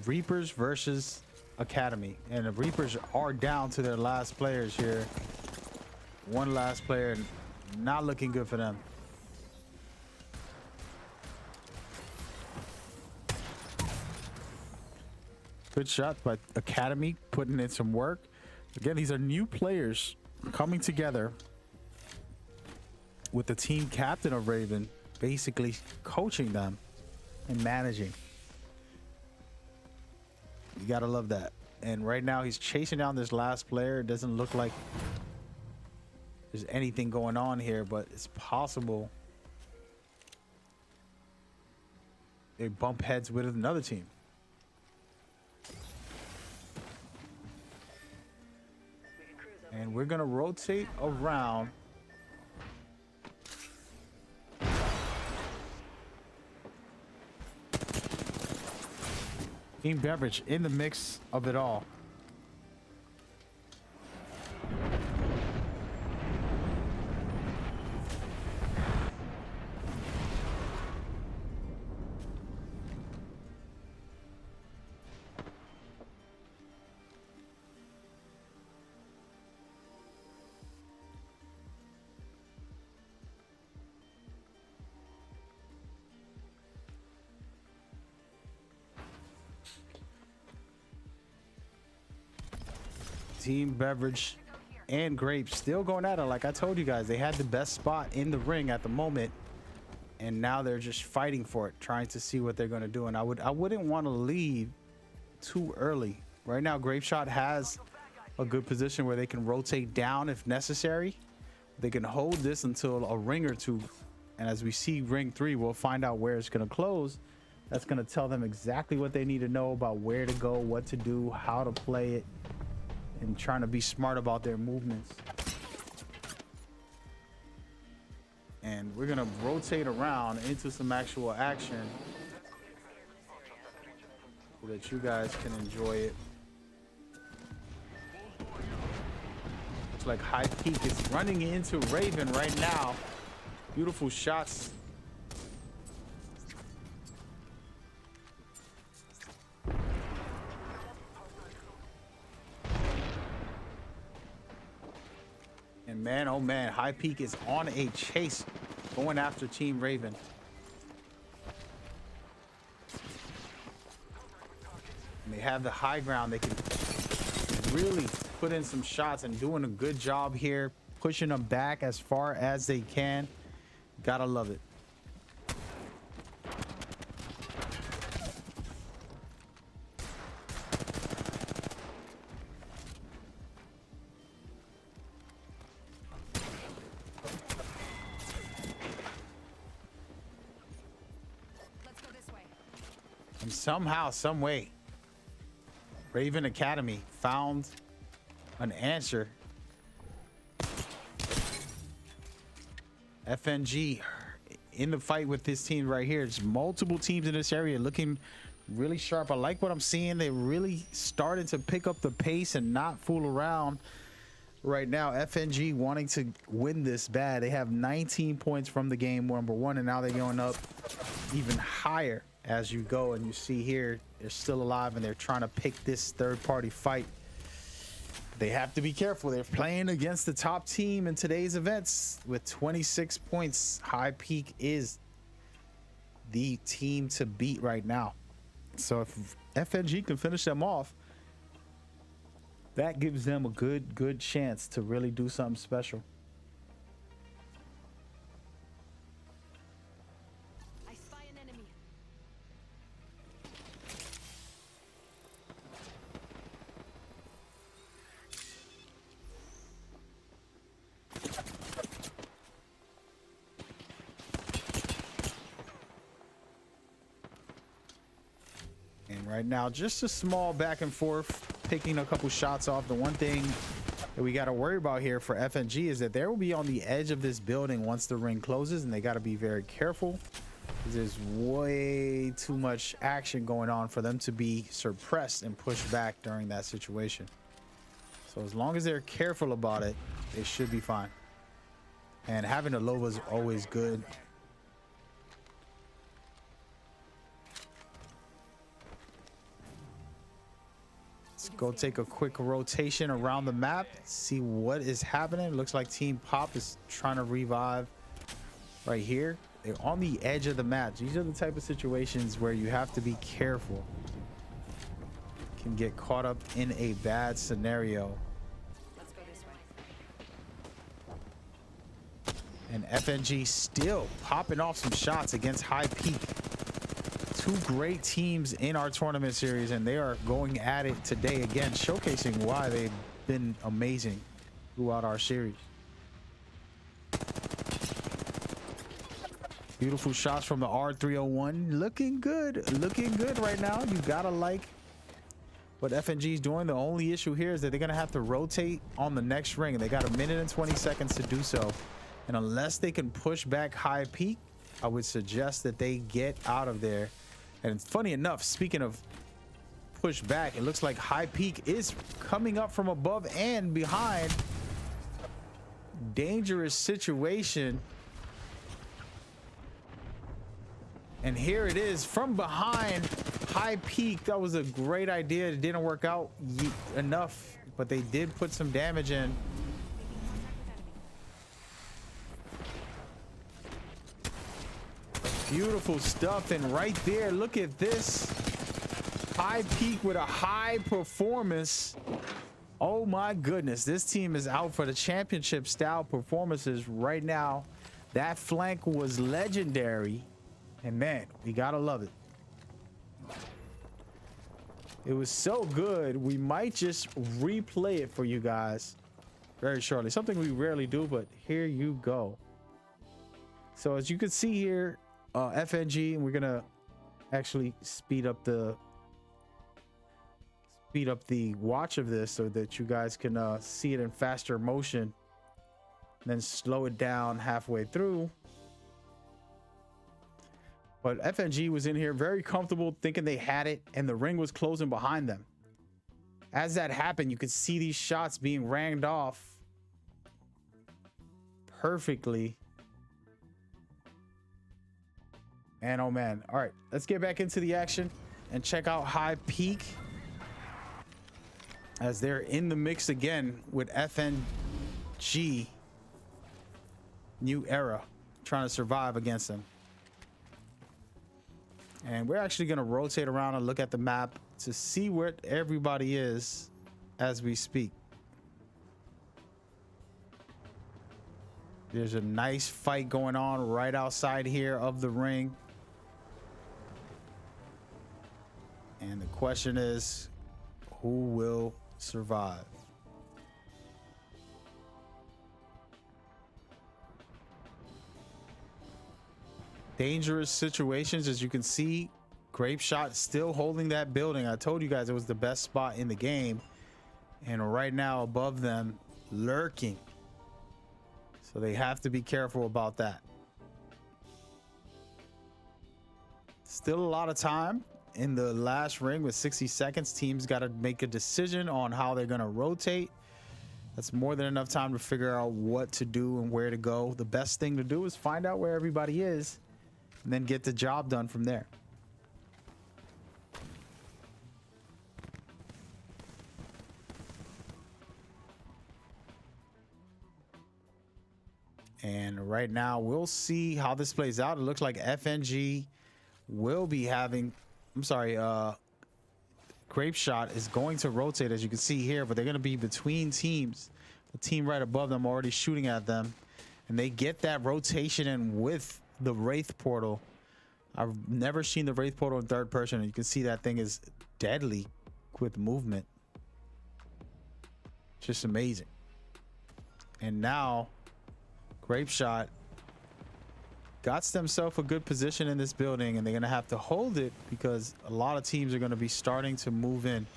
Reapers versus Academy. And the Reapers are down to their last players here. One last player. Not looking good for them. Good shot by Academy, putting in some work. Again, these are new players coming together with the team captain of Raven, basically coaching them and managing. You gotta love that. And right now he's chasing down this last player. It doesn't look like there's anything going on here, but it's possible they bump heads with another team. And we're gonna rotate around. Team Beverage in the mix of it all. Team Beverage and Grapes still going at it. Like I told you guys, they had the best spot in the ring at the moment, and now they're just fighting for it, trying to see what they're going to do. And I wouldn't want to leave too early. Right now, Grapeshot has a good position where they can rotate down if necessary. They can hold this until a ring or two, and as we see ring 3, we'll find out where it's going to close. That's going to tell them exactly what they need to know about where to go, what to do, how to play it, and trying to be smart about their movements. And we're gonna rotate around into some actual action so that you guys can enjoy it. Looks like High Peak is running into Raven right now. Beautiful shots. And man, oh man, High Peak is on a chase going after Team Raven. And they have the high ground. They can really put in some shots and doing a good job here, pushing them back as far as they can. Gotta love it. And somehow, some way, Raven Academy found an answer. FNG in the fight with this team right here. There's multiple teams in this area looking really sharp. I like what I'm seeing. They really started to pick up the pace and not fool around right now. FNG wanting to win this bad. They have 19 points from the game number 1, and now they're going up even higher as you go. And you see here, they're still alive and they're trying to pick this third-party fight. They have to be careful. They're playing against the top team in today's events with 26 points. High Peak is the team to beat right now. So if FNG can finish them off, that gives them a good chance to really do something special. I spy an enemy. And right now, just a small back and forth, picking a couple shots off. The one thing that we got to worry about here for FNG is that they will be on the edge of this building once the ring closes, and they got to be very careful because there's way too much action going on for them to be suppressed and pushed back during that situation. So as long as they're careful about it, they should be fine. And having a Lova is always good. go take a quick rotation around the map, see what is happening. Looks like Team Pop is trying to revive right here. They're on the edge of the map. These are the type of situations where you have to be careful. Can get caught up in a bad scenario. Let's go this way. And FNG still popping off some shots against High Peak. Two great teams in our tournament series, and they are going at it today again, showcasing why they've been amazing throughout our series. Beautiful shots from the R301. Looking good right now. You gotta like what FNG is doing. The only issue here is that they're gonna have to rotate on the next ring, and they got a minute and 20 seconds to do so. And unless they can push back High Peak, I would suggest that they get out of there. And funny enough, speaking of push back, it looks like High Peak is coming up from above and behind. Dangerous situation. And here it is from behind High Peak. That was a great idea. It didn't work out enough, but they did put some damage in. Beautiful stuff. And right there, look at this. High Peak with a high performance. Oh my goodness, this team is out for the championship style performances right now. That flank was legendary, and man, we gotta love it. It was so good, we might just replay it for you guys very shortly. Something we rarely do, but here you go. So as you can see here, FNG, and we're gonna actually speed up the watch of this so that you guys can see it in faster motion, and then slow it down halfway through. But FNG was in here very comfortable, thinking they had it, and the ring was closing behind them. As that happened, you could see these shots being ranged off perfectly. Man, oh man. All right, let's get back into the action and check out High Peak as they're in the mix again with FNG. New Era trying to survive against them. And we're actually going to rotate around and look at the map to see where everybody is as we speak. There's a nice fight going on right outside here of the ring. And the question is, who will survive? Dangerous situations, as you can see. Grape Shot still holding that building. I told you guys it was the best spot in the game. And right now above them, lurking. So they have to be careful about that. Still a lot of time in the last ring with 60 seconds. Teams got to make a decision on how they're going to rotate. That's more than enough time to figure out what to do and where to go. The best thing to do is find out where everybody is and then get the job done from there. And right now we'll see how this plays out. It looks like FNG will be having, Grape Shot is going to rotate, as you can see here, but they're going to be between teams. The team right above them already shooting at them, and they get that rotation in with the Wraith Portal. I've never seen the Wraith Portal in third person, and you can see that thing is deadly with movement. Just amazing. And now Grape Shot got themselves a good position in this building, and they're going to have to hold it because a lot of teams are going to be starting to move in.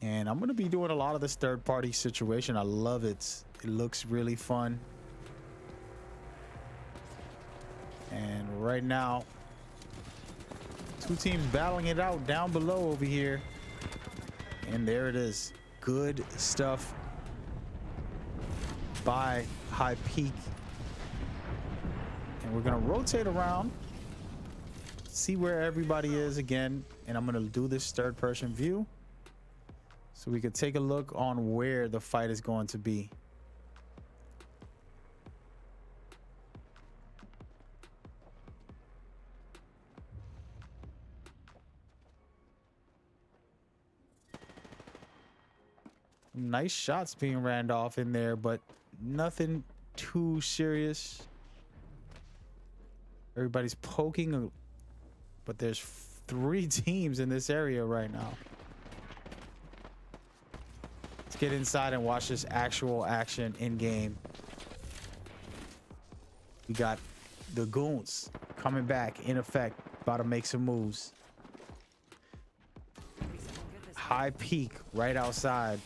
And I'm going to be doing a lot of this third-party situation. I love it. It looks really fun. And right now, two teams battling it out down below over here. And there it is. Good stuff by High Peak. And we're gonna rotate around, see where everybody is again, and I'm gonna do this third person view so we can take a look on where the fight is going to be. Nice shots being ran off in there, but nothing too serious. Everybody's poking, but there's 3 teams in this area right now. Let's get inside and watch this actual action in game. We got the goons coming back in effect, about to make some moves. High peak right outside.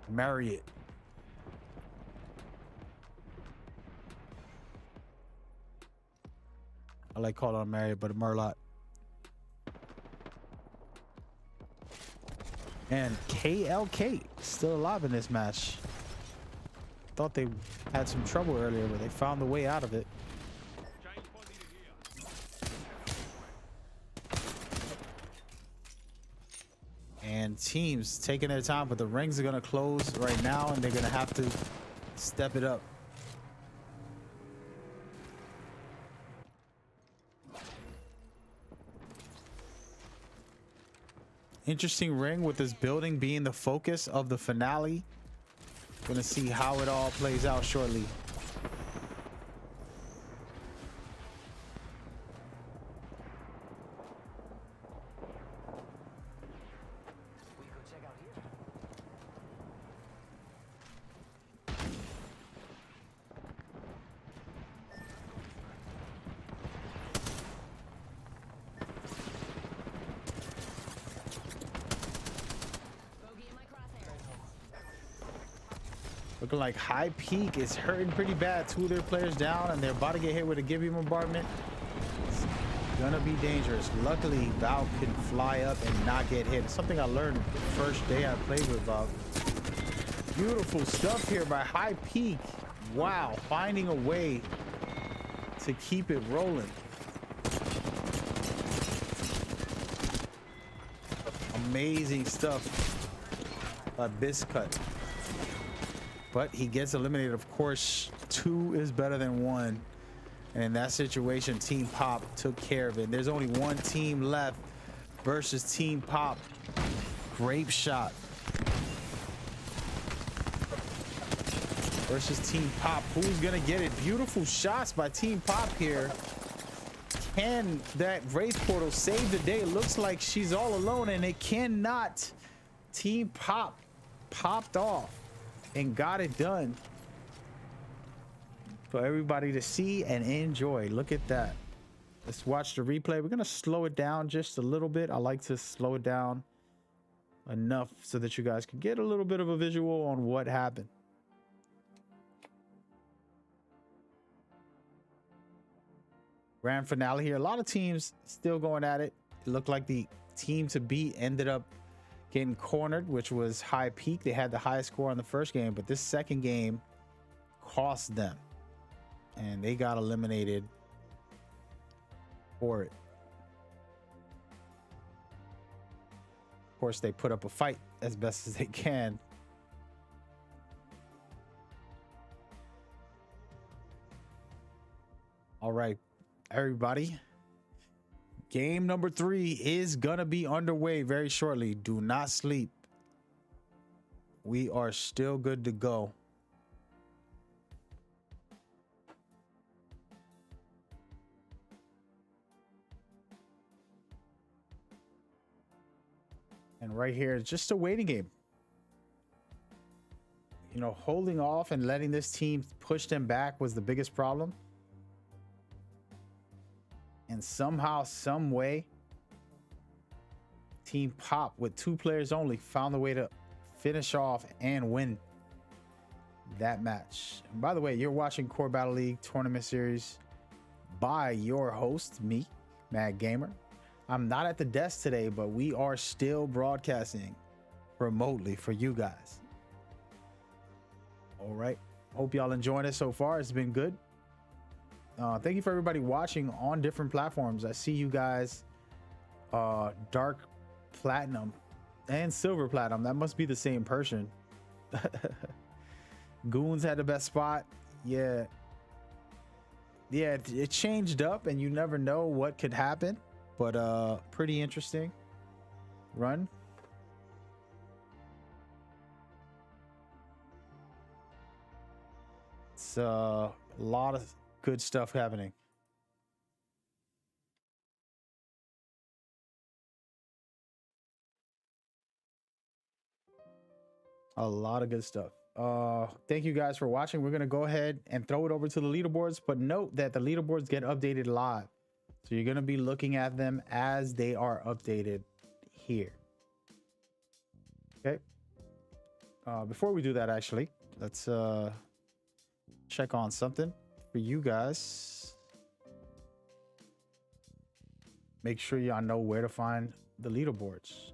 Marriott. I like calling on Marriott, but Merlot. And KLK still alive in this match. Thought they had some trouble earlier, but they found the way out of it. And teams taking their time, but the rings are going to close right now, and they're going to have to step it up. Interesting ring with this building being the focus of the finale. Going to see how it all plays out shortly. Looking like High Peak is hurting pretty bad. 2 of their players down, and they're about to get hit with a Gibby bombardment. It's gonna be dangerous. Luckily, Val can fly up and not get hit. It's something I learned the first day I played with Val. Beautiful stuff here by High Peak. Wow, finding a way to keep it rolling. Amazing stuff by Biscuit. But he gets eliminated. Of course, 2 is better than 1. And in that situation, Team Pop took care of it. There's only 1 team left versus Team Pop. Grape shot versus Team Pop. Who's gonna get it? Beautiful shots by Team Pop here. Can that Wraith Portal save the day? It looks like she's all alone, and it cannot. Team Pop popped off and got it done for everybody to see and enjoy. Look at that. Let's watch the replay. We're gonna slow it down just a little bit. I like to slow it down enough so that you guys can get a little bit of a visual on what happened. Grand finale here. A lot of teams still going at it. It looked like the team to beat ended up getting cornered, which was High Peak. They had the highest score on the first game, but this second game cost them, and they got eliminated for it. Of course, they put up a fight as best as they can. All right, everybody. Game number 3 is gonna be underway very shortly. Do not sleep. We are still good to go. And right here, it's just a waiting game. You know, holding off and letting this team push them back was the biggest problem. And somehow, some way, Team Pop with 2 players only found a way to finish off and win that match. And by the way, you're watching Core Battle League Tournament Series by your host, me, Mad Gamer. I'm not at the desk today, but we are still broadcasting remotely for you guys. All right. Hope y'all enjoying it so far. It's been good. Thank you for everybody watching on different platforms. I see you guys, dark platinum and silver platinum. That must be the same person. Goons had the best spot. Yeah. Yeah, it changed up and you never know what could happen, but pretty interesting run. It's a lot of good stuff happening. A lot of good stuff. Thank you guys for watching. We're gonna go ahead and throw it over to the leaderboards, but note that the leaderboards get updated live, so you're gonna be looking at them as they are updated here. Okay. Before we do that, actually, let's check on something for you guys. Make sure y'all know where to find the leaderboards.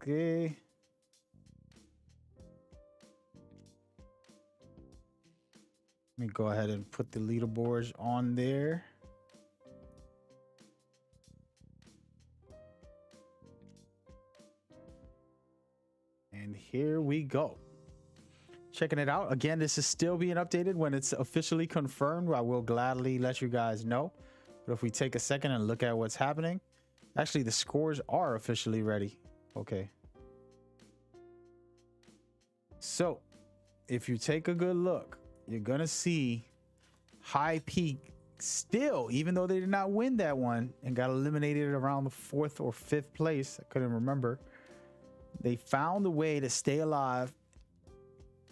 Okay. Let me go ahead and put the leaderboards on there. And here we go. Checking it out. Again, this is still being updated. When it's officially confirmed, I will gladly let you guys know. But if we take a second and look at what's happening, actually the scores are officially ready. Okay. So if you take a good look, you're gonna see High Peak still, even though they did not win that one and got eliminated around the 4th or 5th place, I couldn't remember, they found a way to stay alive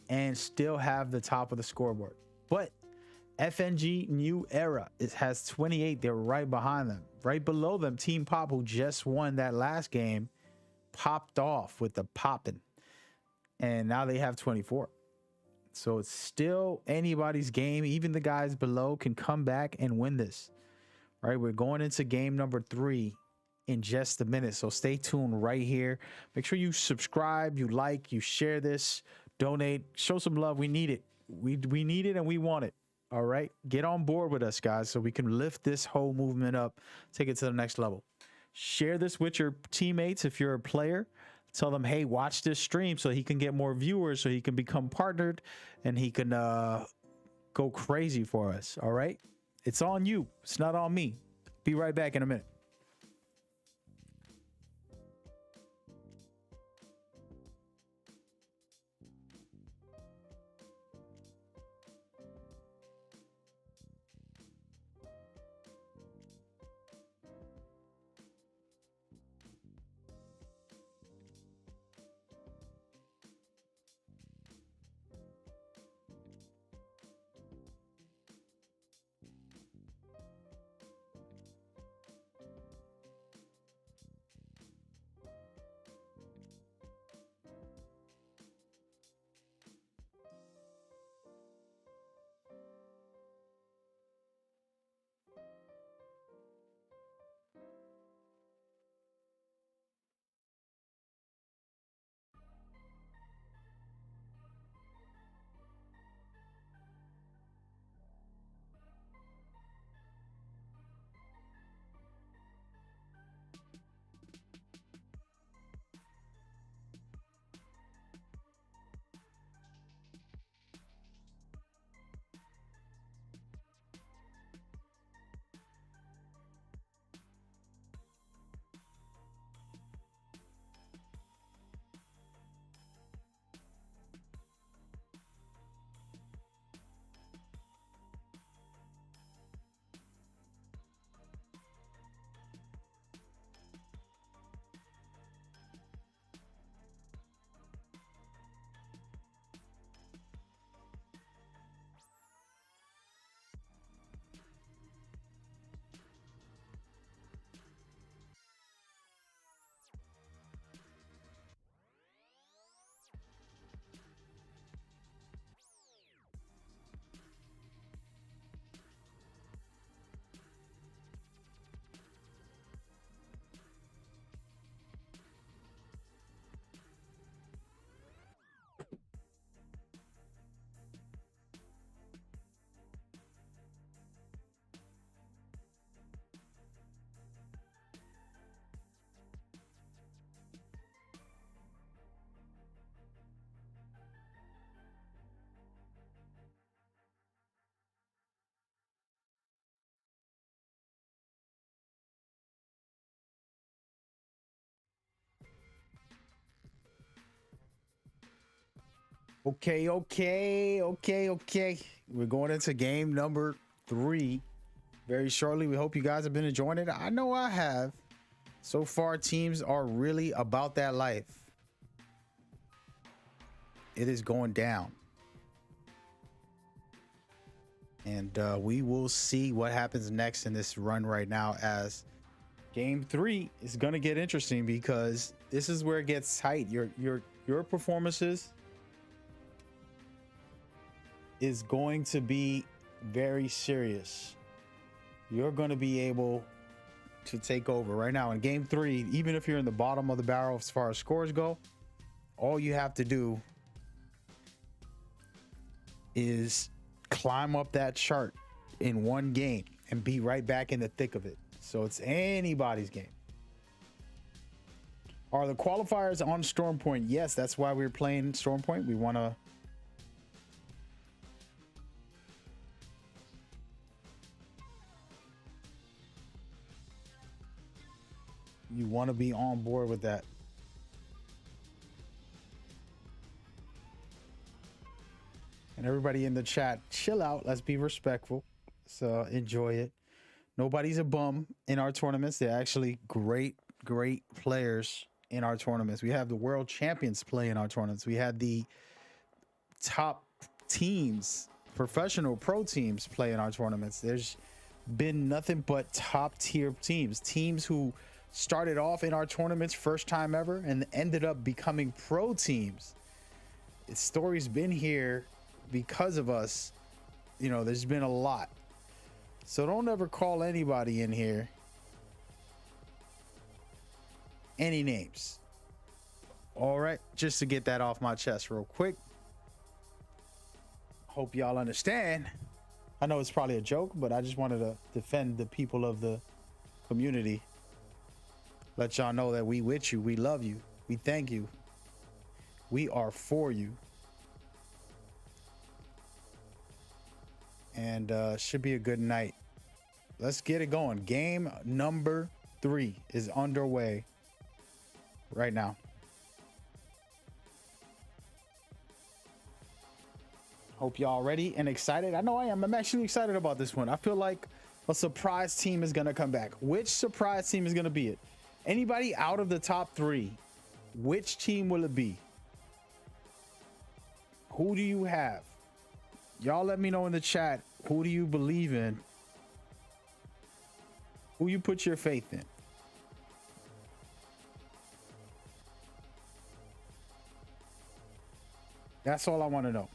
and still have the top of the scoreboard. But FNG New Era, it has 28. They're right behind them. Right below them, Team Pop, who just won that last game, popped off with the popping, and now they have 24. So it's still anybody's game. Even the guys below can come back and win this. All right, we're going into game number 3 in just a minute, so stay tuned right here. Make sure you subscribe, you like, you share this, donate, show some love. We need it. We need it and we want it. All right, get on board with us, guys, so we can lift this whole movement up, take it to the next level. Share this with your teammates. If you're a player, tell them, hey, watch this stream so he can get more viewers, so he can become partnered and he can go crazy for us. All right, it's on you, it's not on me. Be right back in a minute. Okay. We're going into game number 3 very shortly. We hope you guys have been enjoying it. I know I have. So far, teams are really about that life. It is going down. And we will see what happens next in this run right now, as game 3 is going to get interesting, because this is where it gets tight. Your performances is going to be very serious. You're going to be able to take over right now in game 3. Even if you're in the bottom of the barrel as far as scores go, all you have to do is climb up that chart in one game and be right back in the thick of it. So it's anybody's game. Are the qualifiers on Storm Point? Yes, that's why we're playing Storm Point. We want to be on board with that. And everybody in the chat, chill out. Let's be respectful. So enjoy it. Nobody's a bum in our tournaments. They're actually great players in our tournaments. We have the world champions play in our tournaments. We had the top teams, professional pro teams play in our tournaments. There's been nothing but top tier teams who started off in our tournaments first time ever and ended up becoming pro teams. The story's been here because of us. You know, there's been a lot. So don't ever call anybody in here any names. All right, just to get that off my chest real quick. Hope y'all understand. I know it's probably a joke, but I just wanted to defend the people of the community. Let y'all know that we with you, we love you, we thank you, we are for you. And should be a good night. Let's get it going. Game number 3 is underway right now. Hope y'all ready and excited. I know I am. I'm actually excited about this one. I feel like a surprise team is going to come back. Which surprise team is going to be it? Anybody out of the top 3, which team will it be? Who do you have? Y'all let me know in the chat. Who do you believe in? Who you put your faith in? That's all I want to know.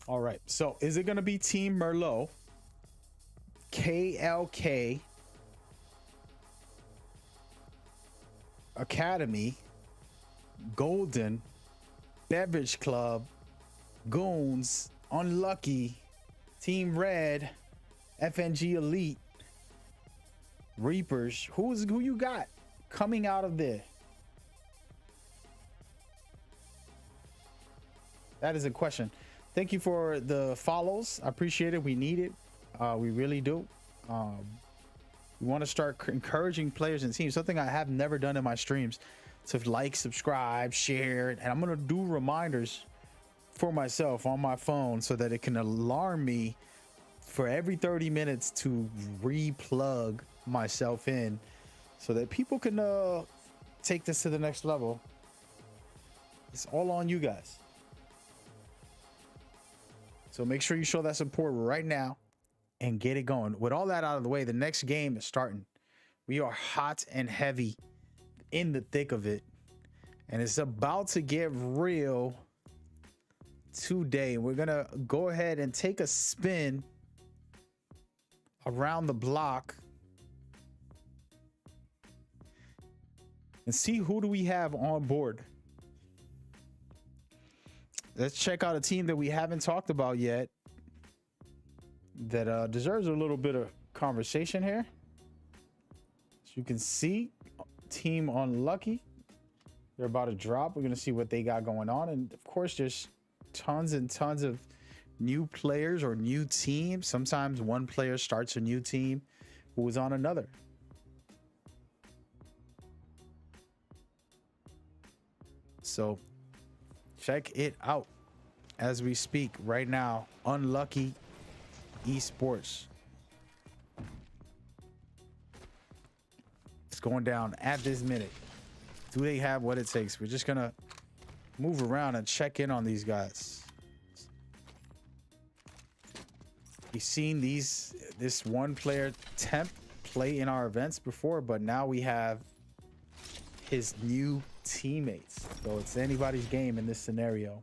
All right. So is it going to be Team Merlot, KLK, Academy, Golden, Beverage Club, Goons, Unlucky, Team Red, FNG Elite, Reapers? Who you got coming out of there? That is a question. Thank you for the follows. I appreciate it. We need it. We really do. We want to start encouraging players and teams. Something I have never done in my streams, to like, subscribe, share, and I'm going to do reminders for myself on my phone so that it can alarm me for every 30 minutes to replug myself in, so that people can take this to the next level. It's all on you guys. So make sure you show that support right now and get it going. With all that out of the way, the next game is starting. We are hot and heavy in the thick of it, and it's about to get real today. We're gonna go ahead and take a spin around the block and see who do we have on board. Let's check out a team that we haven't talked about yet that deserves a little bit of conversation here. As you can see, Team Unlucky, they're about to drop. We're going to see what they got going on. And of course, there's tons and tons of new players or new teams. Sometimes one player starts a new team who was on another. So check it out as we speak right now. Unlucky Esports. It's going down at this minute. Do they have what it takes? We're just gonna move around and check in on these guys. We've seen this one player Temp play in our events before, but now we have his new teammates. So it's anybody's game in this scenario.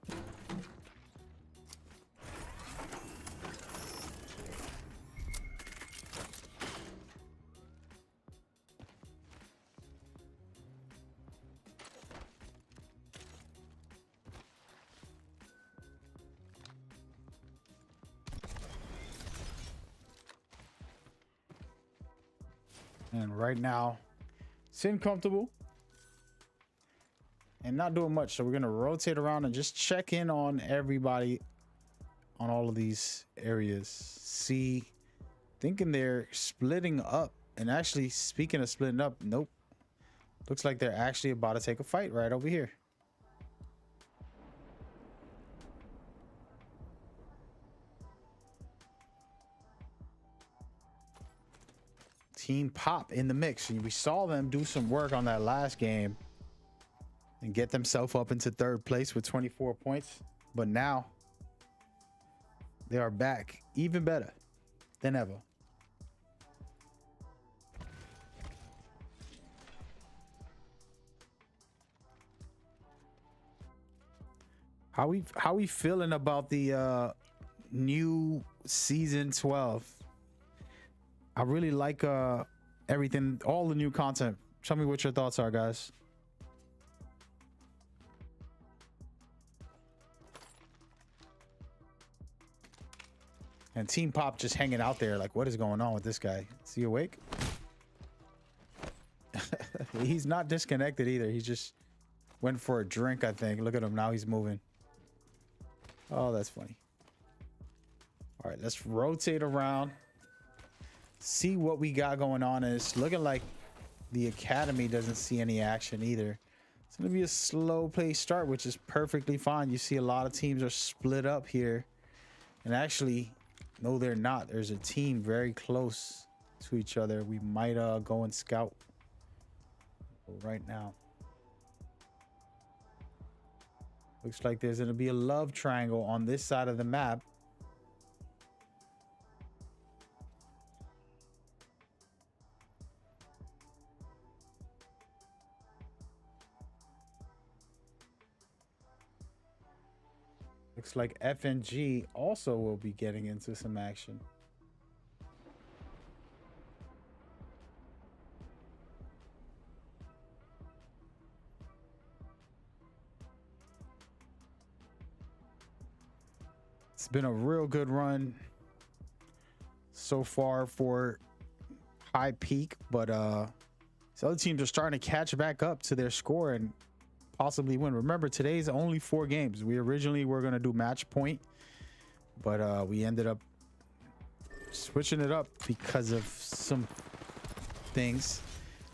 And right now, sitting comfortable and not doing much. So we're going to rotate around and just check in on everybody on all of these areas. See, thinking they're splitting up. And actually, speaking of splitting up, nope. Looks like they're actually about to take a fight right over here. Team Pop in the mix. And we saw them do some work on that last game and get themselves up into third place with 24 points. But now they are back even better than ever. How we feeling about the new season 12? I really like everything, all the new content. Tell me what your thoughts are, guys. And Team Pop just hanging out there like, what is going on with this guy? Is he awake? He's not disconnected either. He just went for a drink, I think. Look at him now, he's moving. Oh, that's funny. All right, let's rotate around. See what we got going on. And it's looking like the academy doesn't see any action either. It's gonna be a slow pace start, which is perfectly fine. You see a lot of teams are split up here, and actually no, they're not. There's a team very close to each other. We might go and scout right now. Looks like there's gonna be a love triangle on this side of the map. Looks like FNG also will be getting into some action. It's been a real good run so far for High Peak, but these other teams are starting to catch back up to their score and possibly win. Remember, today's only 4 games. We originally were going to do match point, but we ended up switching it up because of some things,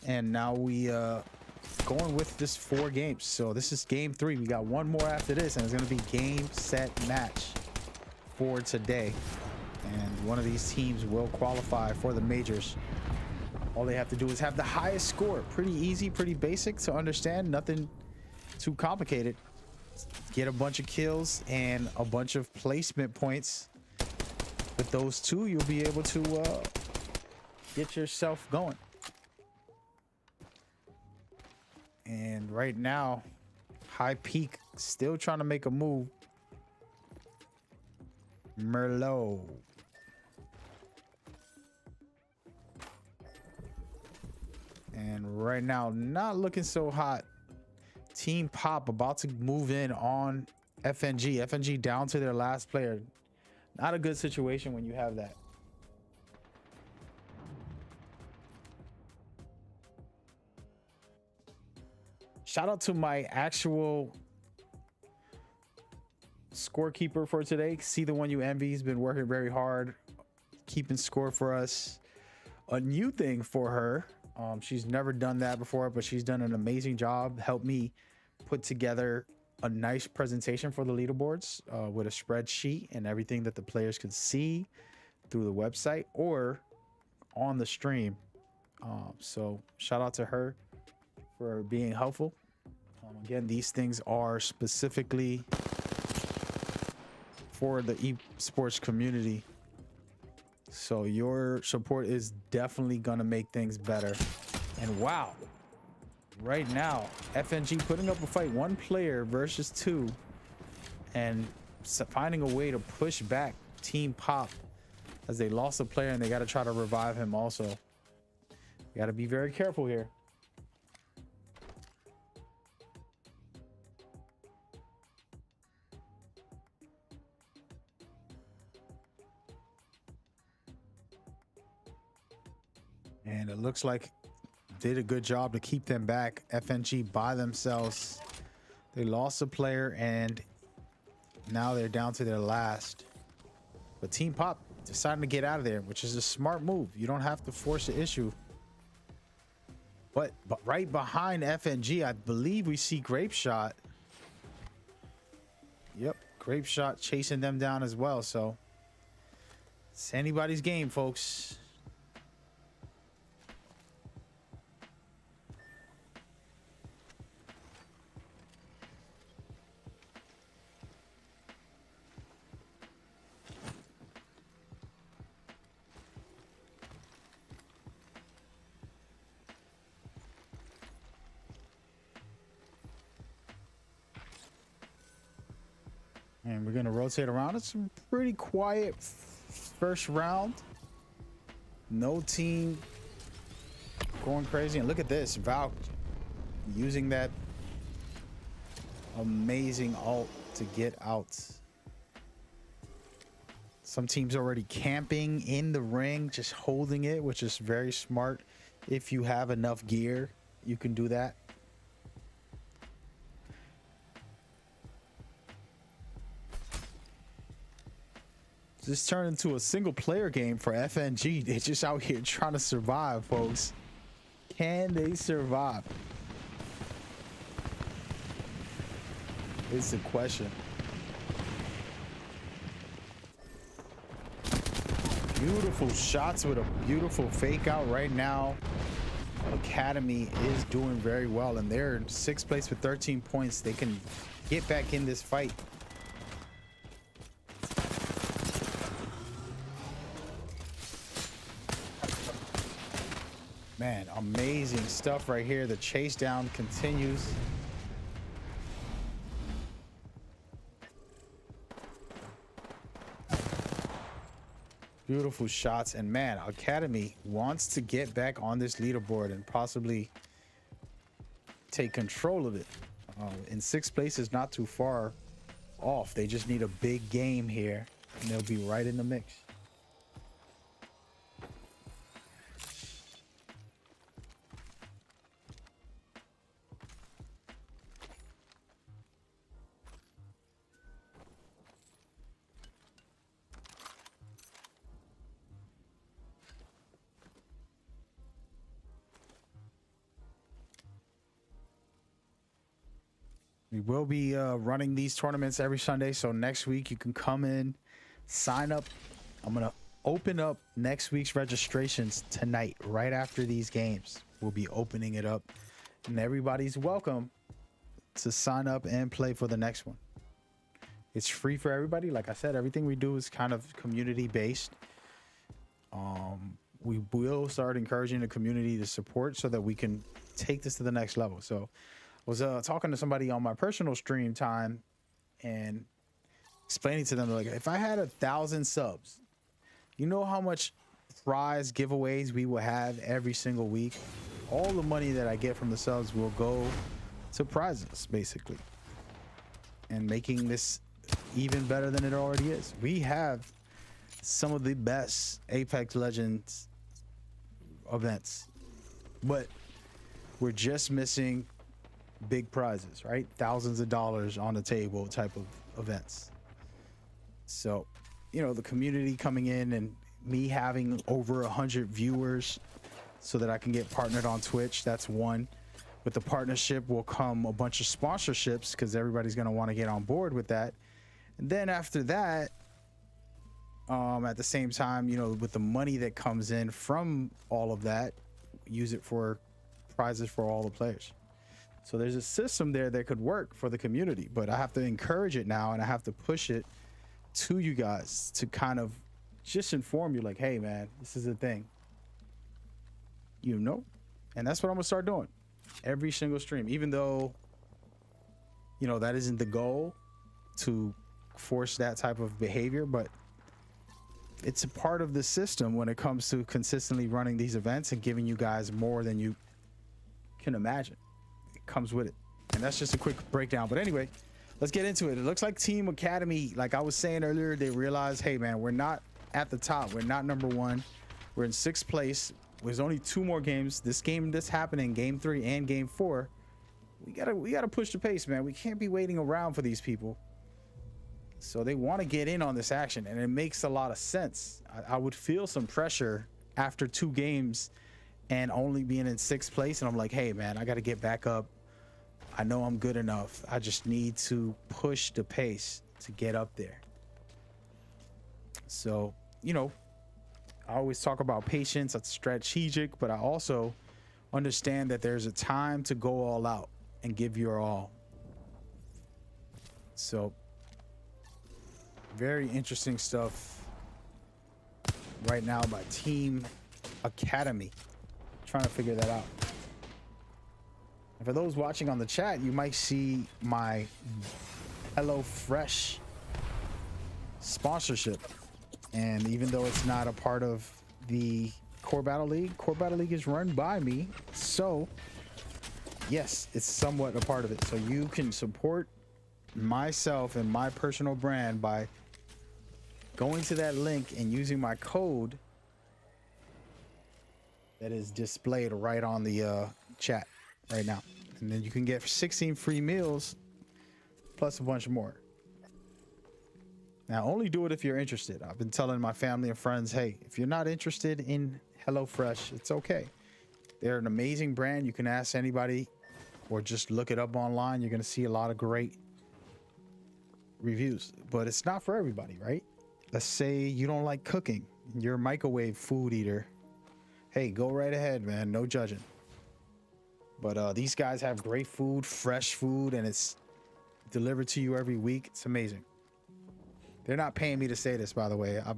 and now we going with this 4 games. So this is game 3. We got one more after this, and it's going to be game, set, match for today, and one of these teams will qualify for the majors. All they have to do is have the highest score. Pretty easy, pretty basic to understand, nothing too complicated. Get a bunch of kills and a bunch of placement points. With those 2, you'll be able to get yourself going. And right now, High Peak still trying to make a move. Merlot. And right now, not looking so hot. Team Pop about to move in on FNG. FNG down to their last player. Not a good situation when you have that. Shout out to my actual scorekeeper for today. See the one you envy. He's been working very hard, keeping score for us. A new thing for her. She's never done that before, but she's done an amazing job. Helped me put together a nice presentation for the leaderboards with a spreadsheet and everything that the players could see through the website or on the stream. So shout out to her for being helpful. Again, these things are specifically for the esports community. So your support is definitely going to make things better. And wow, right now, FNG putting up a fight, one player versus two, and finding a way to push back Team Pop as they lost a player and they got to try to revive him also. You got to be very careful here. And it looks like did a good job to keep them back. FNG by themselves. They lost a player and now they're down to their last. But Team Pop deciding to get out of there, which is a smart move. You don't have to force the issue. But right behind FNG, I believe we see Grape Shot. Yep, Grape Shot chasing them down as well. So it's anybody's game, folks. And we're going to rotate around. It's a pretty quiet first round. No team going crazy. And look at this. Val using that amazing ult to get out. Some teams already camping in the ring, just holding it, which is very smart. If you have enough gear, you can do that. This turned into a single player game for FNG. They're just out here trying to survive, folks. Can they survive? It's the question. Beautiful shots with a beautiful fake out right now. Academy is doing very well, and they're in 6th place with 13 points. They can get back in this fight. Man, amazing stuff right here. The chase down continues. Beautiful shots. And man, Academy wants to get back on this leaderboard and possibly take control of it. In 6th place is not too far off. They just need a big game here and they'll be right in the mix. We will be running these tournaments every Sunday. So next week you can come in, sign up. I'm going to open up next week's registrations tonight, right after these games. We'll be opening it up and everybody's welcome to sign up and play for the next one. It's free for everybody. Like I said, everything we do is kind of community based. We will start encouraging the community to support so that we can take this to the next level. So was talking to somebody on my personal stream time and explaining to them, like, if I had 1,000 subs, you know how much prize giveaways we will have every single week? All the money that I get from the subs will go to prizes, basically, and making this even better than it already is. We have some of the best Apex Legends events, but we're just missing big prizes, right? Thousands of dollars on the table type of events. So, you know, the community coming in and me having over 100 viewers so that I can get partnered on Twitch. That's one. With the partnership will come a bunch of sponsorships because everybody's going to want to get on board with that. And then after that, at the same time, you know, with the money that comes in from all of that, use it for prizes for all the players. So there's a system there that could work for the community, but I have to encourage it now and I have to push it to you guys to kind of just inform you like, hey man, this is a thing, you know. And that's what I'm gonna start doing every single stream, even though, you know, that isn't the goal to force that type of behavior, but it's a part of the system when it comes to consistently running these events and giving you guys more than you can imagine. It comes with it. And that's just a quick breakdown. But anyway, let's get into it. It looks like Team Academy, like I was saying earlier, they realized, hey man, we're not at the top. We're not number one. We're in 6th place. There's only 2 more games. This happening, game 3 and game 4. We gotta push the pace, man. We can't be waiting around for these people. So they want to get in on this action, and it makes a lot of sense. I would feel some pressure after 2 games and only being in 6th place, and I'm like, hey man, I got to get back up. I know I'm good enough. I just need to push the pace to get up there. So, you know, I always talk about patience, that's strategic, but I also understand that there's a time to go all out and give your all. So very interesting stuff right now by Team Academy. Trying to figure that out. And for those watching on the chat, you might see my HelloFresh sponsorship. And even though it's not a part of the Core Battle League is run by me. So yes, it's somewhat a part of it. So you can support myself and my personal brand by going to that link and using my code that is displayed right on the chat right now, and then you can get 16 free meals plus a bunch more. Now only do it if you're interested. I've been telling my family and friends, hey, if you're not interested in HelloFresh, it's okay. They're an amazing brand. You can ask anybody or just look it up online. You're going to see a lot of great reviews, but it's not for everybody, right? Let's say you don't like cooking, you're a microwave food eater. Hey, go right ahead, man. No judging. But these guys have great food, fresh food, and it's delivered to you every week. It's amazing. They're not paying me to say this, by the way. I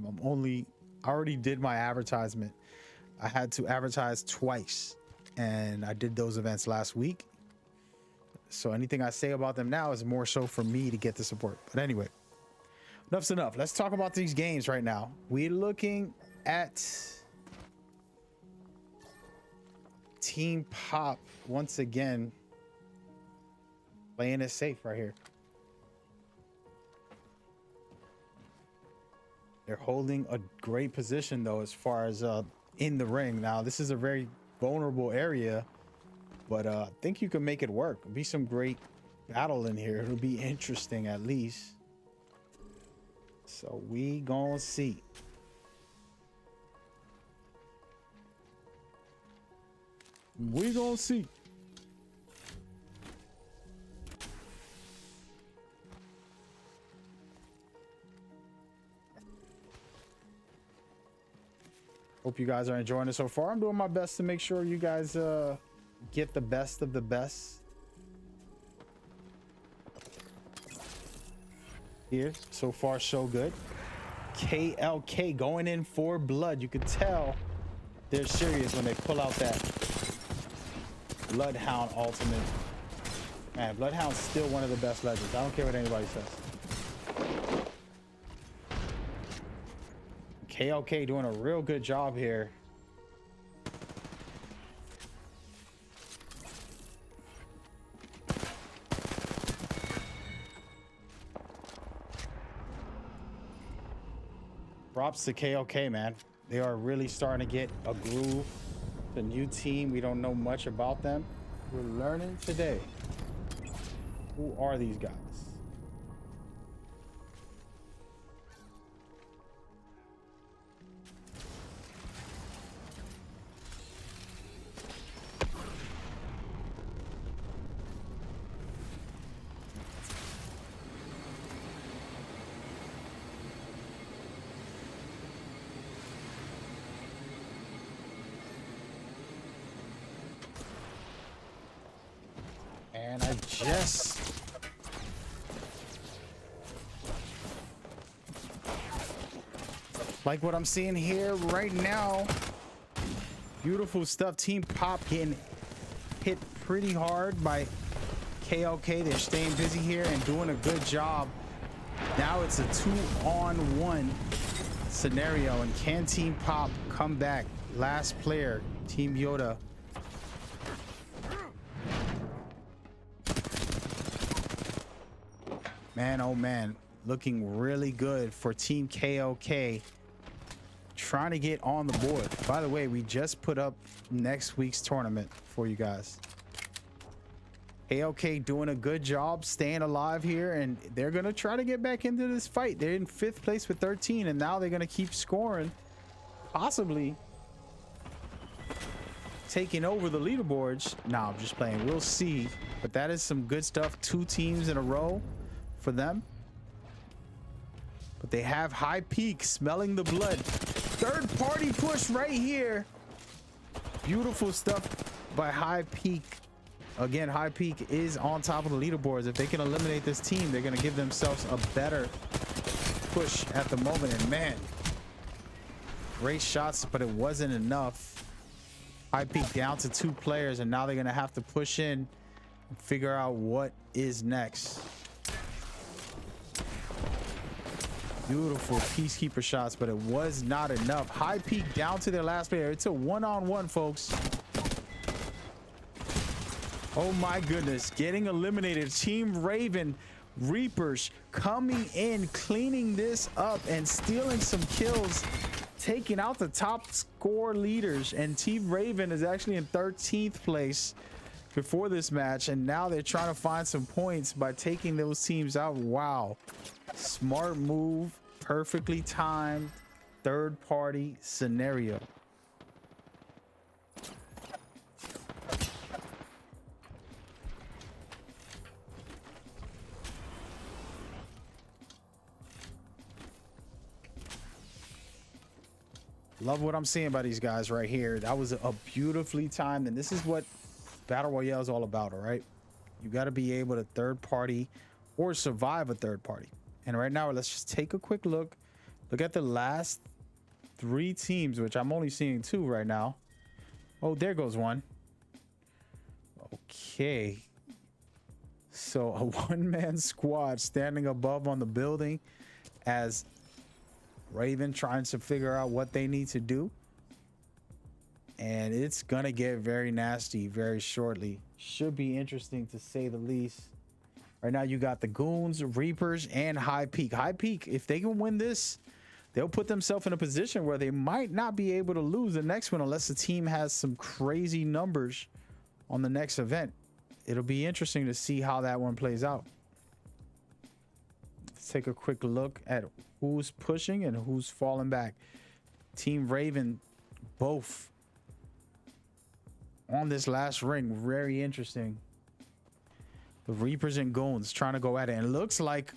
already did my advertisement. I had to advertise twice, and I did those events last week. So anything I say about them now is more so for me to get the support. But anyway, enough's enough. Let's talk about these games right now. We're looking at Team Pop once again playing it safe right here. They're holding a great position though as far as in the ring. Now this is a very vulnerable area, but I think you can make it work. It'll be some great battle in here. It'll be interesting at least. So we gonna see. We gonna see. Hope you guys are enjoying it so far. I'm doing my best to make sure you guys get the best of the best here. So far so good. KLK going in for blood. You could tell they're serious when they pull out that Bloodhound ultimate. Man, Bloodhound's still one of the best legends. I don't care what anybody says. KLK doing a real good job here. Props to KLK, man. They are really starting to get a groove. The new team, we don't know much about them. We're learning today. Who are these guys? And I just... like what I'm seeing here right now. Beautiful stuff. Team Pop getting hit pretty hard by KLK. They're staying busy here and doing a good job. Now it's a 2-on-1 scenario. And can Team Pop come back? Last player, Team Yoda. Man, oh man, looking really good for Team KLK. Trying to get on the board. By the way, we just put up next week's tournament for you guys. KLK doing a good job staying alive here, and they're gonna try to get back into this fight. They're in 5th place with 13, and now they're gonna keep scoring, possibly taking over the leaderboards. Nah, I'm just playing. We'll see. But that is some good stuff. 2 teams in a row for them. But they have High Peak smelling the blood. Third party push right here. Beautiful stuff by High Peak. Again, High Peak is on top of the leaderboards. If they can eliminate this team, they're going to give themselves a better push at the moment. And man, great shots, but it wasn't enough. High Peak down to 2 players, and now they're going to have to push in and figure out what is next. Beautiful peacekeeper shots, but it was not enough. High Peak down to their last player. It's a 1-on-1, folks. Oh my goodness, getting eliminated. Team Raven Reapers coming in, cleaning this up and stealing some kills, taking out the top score leaders. And Team Raven is actually in 13th place before this match, and now they're trying to find some points by taking those teams out. Wow, smart move, perfectly timed third party scenario. Love what I'm seeing by these guys right here. That was a beautifully timed, and this is what Battle Royale is all about, all right? You got to be able to third party or survive a third party. And right now, let's just take a quick look. Look at the last 3 teams, which I'm only seeing 2 right now. Oh, there goes one. Okay. So a 1-man squad standing above on the building as Raven trying to figure out what they need to do. And it's gonna get very nasty very shortly. Should be interesting to say the least. Right now you got the Goons, Reapers, and High Peak. High Peak, if they can win this, they'll put themselves in a position where they might not be able to lose the next one unless the team has some crazy numbers on the next event. It'll be interesting to see how that one plays out. Let's take a quick look at who's pushing and who's falling back. Team Raven, both on this last ring. Very interesting. The Reapers and Goons trying to go at it. And it looks like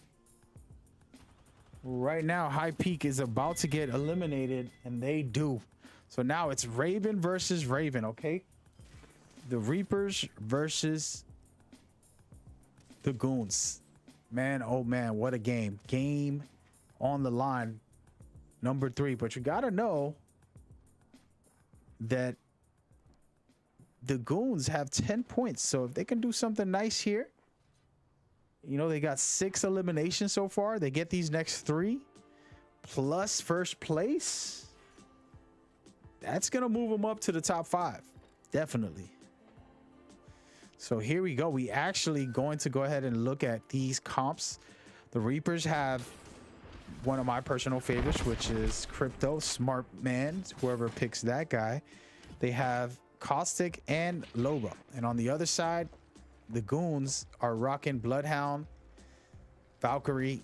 right now High Peak is about to get eliminated, and they do. So now it's Raven versus Raven, okay? The Reapers versus the Goons. Man, oh man, what a game. Game on the line, number 3. But you gotta know that the Goons have 10 points. So if they can do something nice here, you know, they got 6 eliminations so far. They get these next 3 plus first place. That's gonna move them up to the top 5, definitely. So here we go. We actually going to go ahead and look at these comps. The Reapers have one of my personal favorites, which is Crypto, smart man, whoever picks that guy. They have Caustic and Loba. And on the other side, the Goons are rocking Bloodhound, Valkyrie,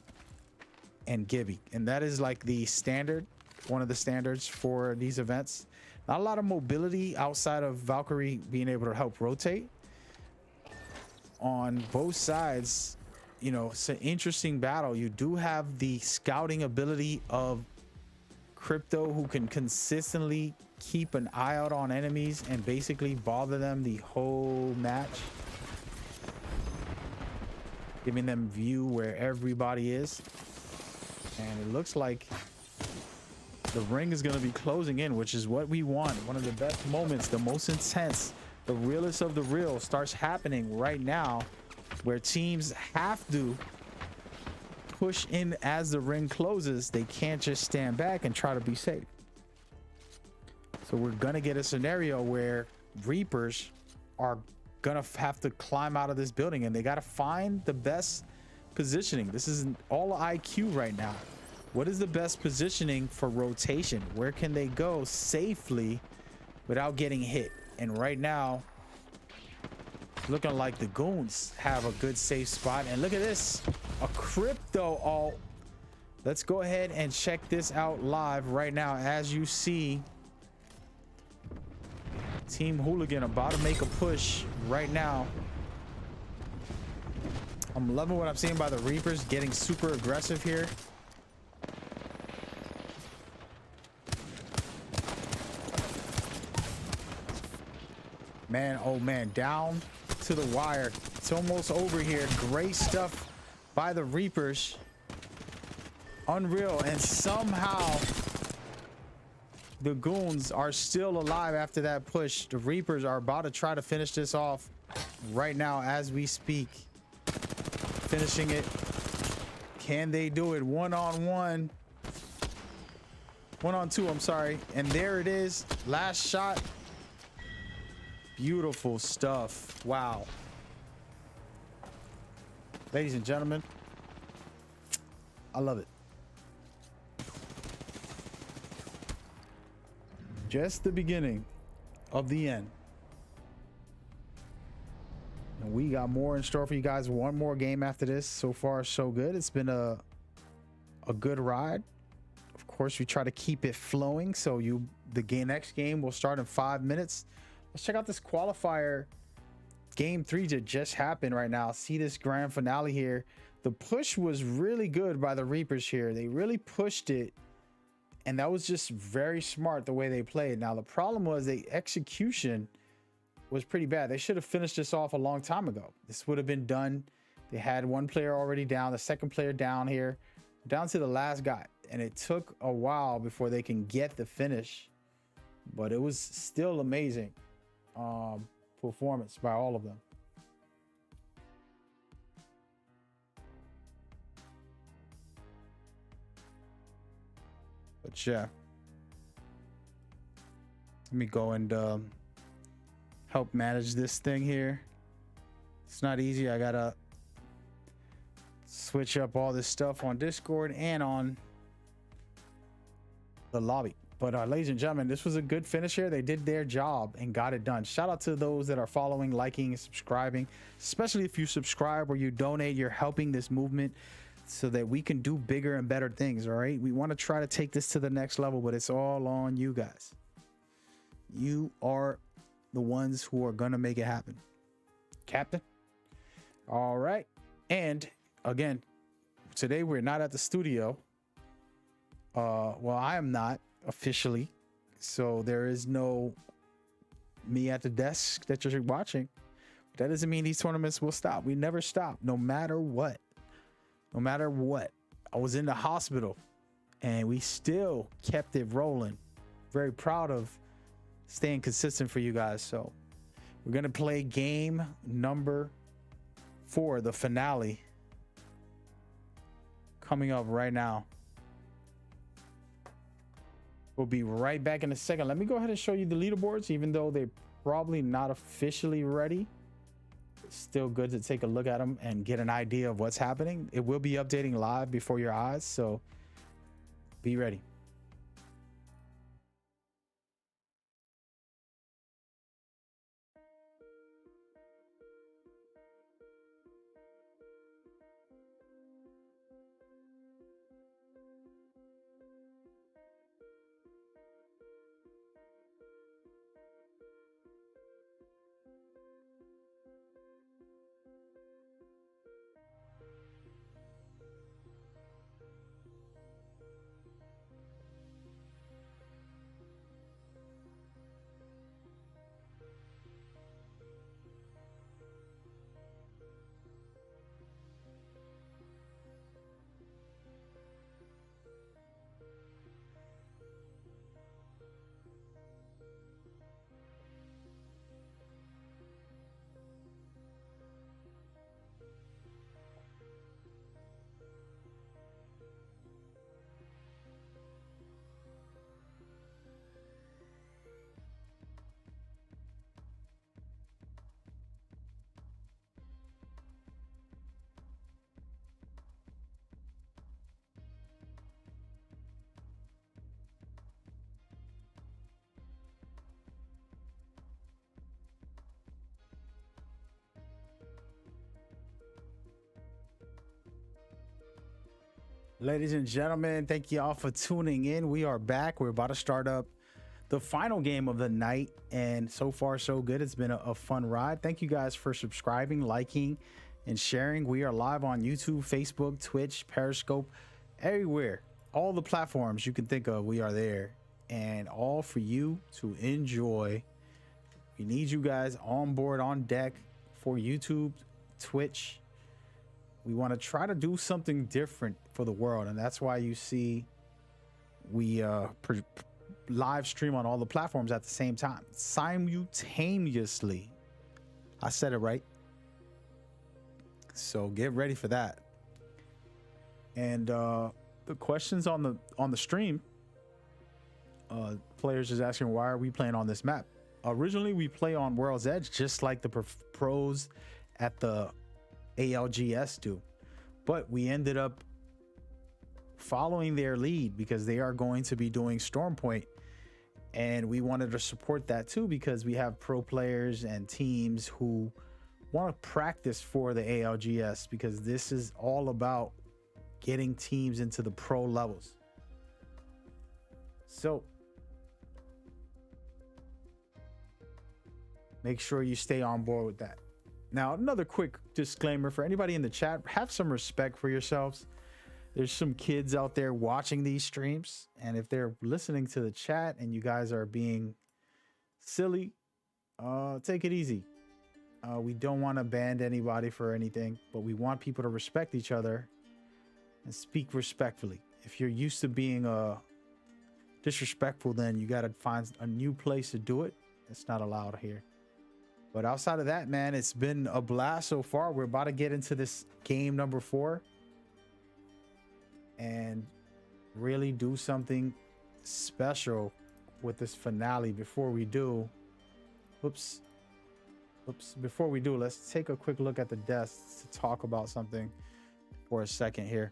and Gibby. And that is like the standard, one of the standards for these events. Not a lot of mobility outside of Valkyrie being able to help rotate. On both sides, you know, it's an interesting battle. You do have the scouting ability of Crypto, who can consistently keep an eye out on enemies and basically bother them the whole match. giving them view where everybody is. And it looks like the ring is going to be closing in, which is what we want. One of the best moments, the most intense, the realest of the real starts happening right now, where teams have to push in as the ring closes. They can't just stand back and try to be safe. So we're going to get a scenario where Reapers are going to have to climb out of this building, and they got to find the best positioning. This is all IQ right now. What is the best positioning for rotation? Where can they go safely without getting hit? And right now, looking like the goons have a good safe spot. And look at this, a crypto ult. Let's go ahead and check this out live right now. As you see, Team Hooligan about to make a push right now. I'm loving what I'm seeing by the Reapers, getting super aggressive here. Man, oh man, down to the wire. It's almost over here. Great stuff by the Reapers. Unreal. And somehow the goons are still alive after that push. The Reapers are about to try to finish this off right now as we speak. Finishing it. Can they do it? One on one. One on two, I'm sorry. And there it is. Last shot. Beautiful stuff. Wow. Ladies and gentlemen, I love it. Just the beginning of the end. And we got more in store for you guys. One more game after this. So far, so good. It's been a good ride. Of course, we try to keep it flowing. So next game will start in 5 minutes. Let's check out this qualifier. Game 3 that just happened right now. See this grand finale here. The push was really good by the Reapers here. They really pushed it. And that was just very smart the way they played. Now, the problem was the execution was pretty bad. They should have finished this off a long time ago. This would have been done. They had one player already down, the second player down here, down to the last guy. And it took a while before they can get the finish. But it was still amazing. Performance by all of them. But yeah, let me go and help manage this thing here. It's not easy. I gotta switch up all this stuff on Discord and on the lobby. But ladies and gentlemen, this was a good finish here. They did their job and got it done. Shout out to those that are following, liking, and subscribing. Especially if you subscribe or you donate, you're helping this movement so that we can do bigger and better things, all right? We want to try to take this to the next level, but it's all on you guys. You are the ones who are going to make it happen. Captain? All right. And again, today we're not at the studio. Well, I am not officially, so there is no me at the desk that you're watching. But that doesn't mean these tournaments will stop. We never stop, no matter what. No matter what. I was in the hospital and we still kept it rolling. Very proud of staying consistent for you guys. So we're gonna play game number 4, the finale, coming up right now. We'll be right back in a second. Let me go ahead and show you the leaderboards, even though they're probably not officially ready. It's still good to take a look at them and get an idea of what's happening. It will be updating live before your eyes, so be ready. Ladies and gentlemen, thank you all for tuning in. We are back. We're about to start up the final game of the night, and so far so good. It's been a fun ride. Thank you guys for subscribing, liking, and sharing. We are live on YouTube, Facebook, Twitch, Periscope, everywhere. All the platforms you can think of, we are there, and all for you to enjoy. We need you guys on board, on deck for YouTube, Twitch. We want to try to do something different for the world, and that's why you see we live stream on all the platforms at the same time, simultaneously. I said it right, so get ready for that. And the questions on the stream, players is asking, why are we playing on this map? Originally we play on World's Edge, just like the pros at the ALGS do, but we ended up following their lead because they are going to be doing Storm Point, and we wanted to support that too because we have pro players and teams who want to practice for the ALGS, because this is all about getting teams into the pro levels. So make sure you stay on board with that. Now, another quick disclaimer for anybody in the chat: have some respect for yourselves. There's some kids out there watching these streams, and if they're listening to the chat and you guys are being silly, take it easy. We don't want to ban anybody for anything, but we want people to respect each other and speak respectfully. If you're used to being disrespectful, then you got to find a new place to do it. It's not allowed here. But outside of that, man, it's been a blast so far. We're about to get into this game number 4 and really do something special with this finale. Before we do, before we do, let's take a quick look at the desks to talk about something for a second here.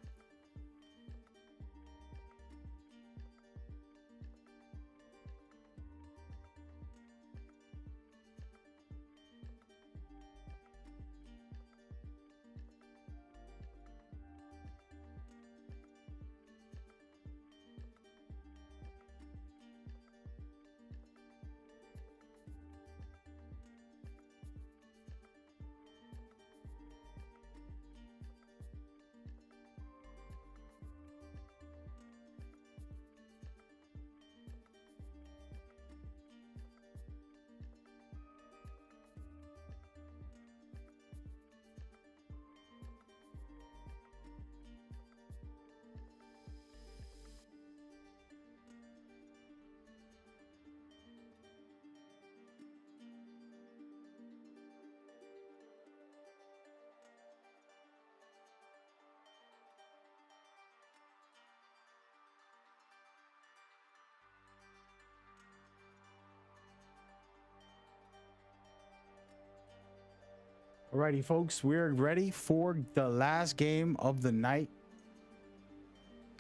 Alrighty, folks, we're ready for the last game of the night.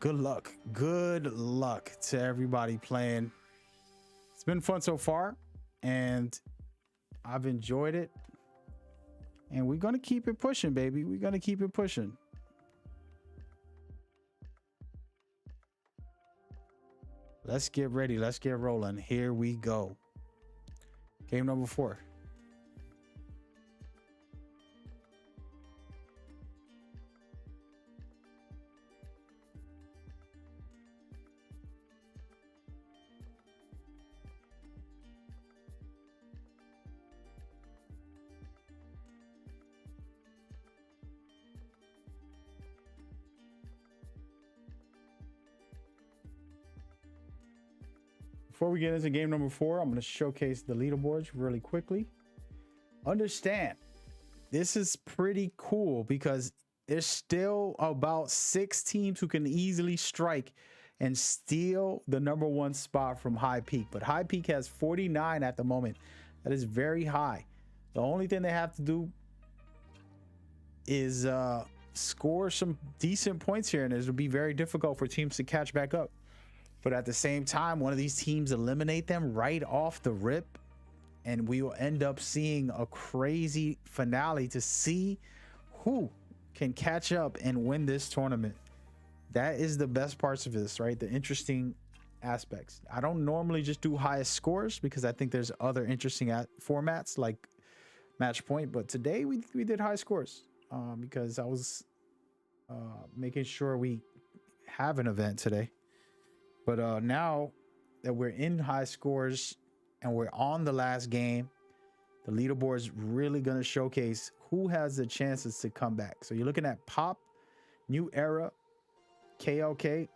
Good luck to everybody playing. It's been fun so far, and I've enjoyed it, and we're gonna keep it pushing, baby. We're gonna keep it pushing. Let's get ready. Let's get rolling. Here we go. Game number 4. Before we get into game number 4, I'm going to showcase the leaderboards really quickly. Understand, this is pretty cool because there's still about 6 teams who can easily strike and steal the number 1 spot from High Peak. But High Peak has 49 at the moment. That is very high. The only thing they have to do is score some decent points here, and it'll be very difficult for teams to catch back up. But at the same time, one of these teams eliminate them right off the rip, and we will end up seeing a crazy finale to see who can catch up and win this tournament. That is the best parts of this, right? The interesting aspects. I don't normally just do highest scores because I think there's other interesting formats like match point, but today we did high scores because I was making sure we have an event today. But now that we're in high scores and we're on the last game, the leaderboard is really going to showcase who has the chances to come back. So you're looking at Pop, New Era, KLK,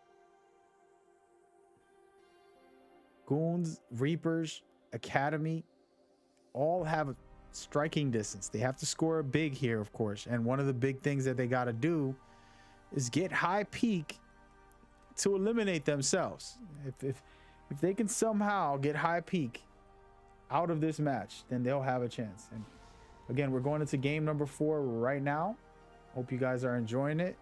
Goons, Reapers, Academy, all have a striking distance. They have to score big here, of course. And one of the big things that they got to do is get high peak to eliminate themselves. If they can somehow get high peak out of this match, then they'll have a chance. And again, we're going into game number 4 right now. Hope you guys are enjoying it.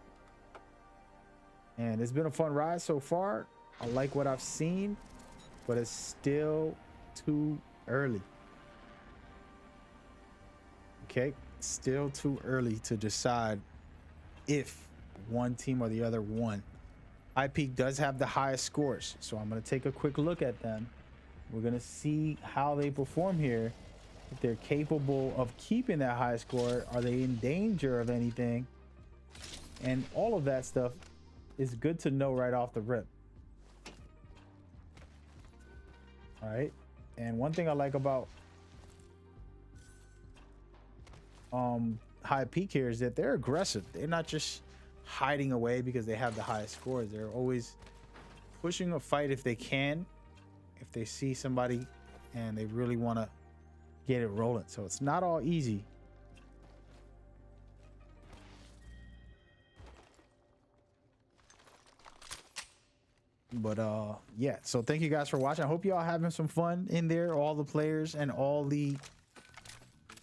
And it's been a fun ride so far. I like what I've seen, but it's still too early. Okay, still too early to decide if one team or the other won. High Peak does have the highest scores, so I'm going to take a quick look at them. We're going to see how they perform here. If they're capable of keeping that high score, are they in danger of anything? And all of that stuff is good to know right off the rip. All right, and one thing I like about High Peak here is that they're aggressive. They're not just hiding away because they have the highest scores. They're always pushing a fight if they can, if they see somebody and they really want to get it rolling. So it's not all easy. But yeah, so thank you guys for watching. I hope you all having some fun in there, all the players and all the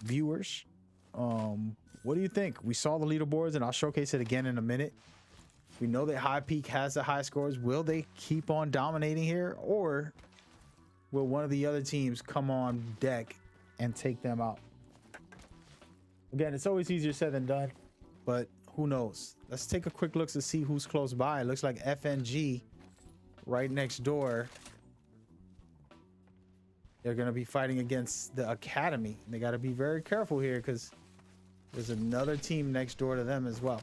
viewers. What do you think? We saw the leaderboards and I'll showcase it again in a minute. We know that High Peak has the high scores. Will they keep on dominating here, or will one of the other teams come on deck and take them out? Again, it's always easier said than done, but who knows? Let's take a quick look to see who's close by. It looks like FNG right next door. They're going to be fighting against the Academy. They got to be very careful here because there's another team next door to them as well.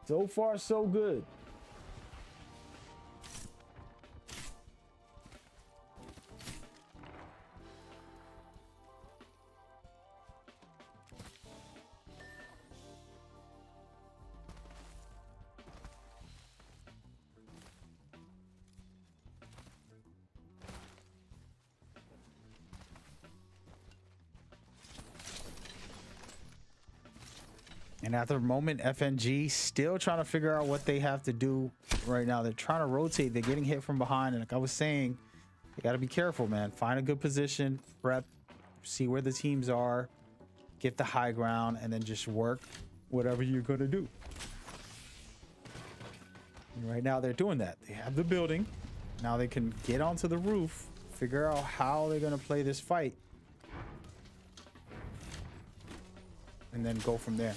So far, so good. And at the moment, FNG still trying to figure out what they have to do right now. They're trying to rotate. They're getting hit from behind. And like I was saying, you got to be careful, man. Find a good position, prep, see where the teams are, get the high ground, and then just work whatever you're going to do. And right now, they're doing that. They have the building. Now they can get onto the roof, figure out how they're going to play this fight, and then go from there.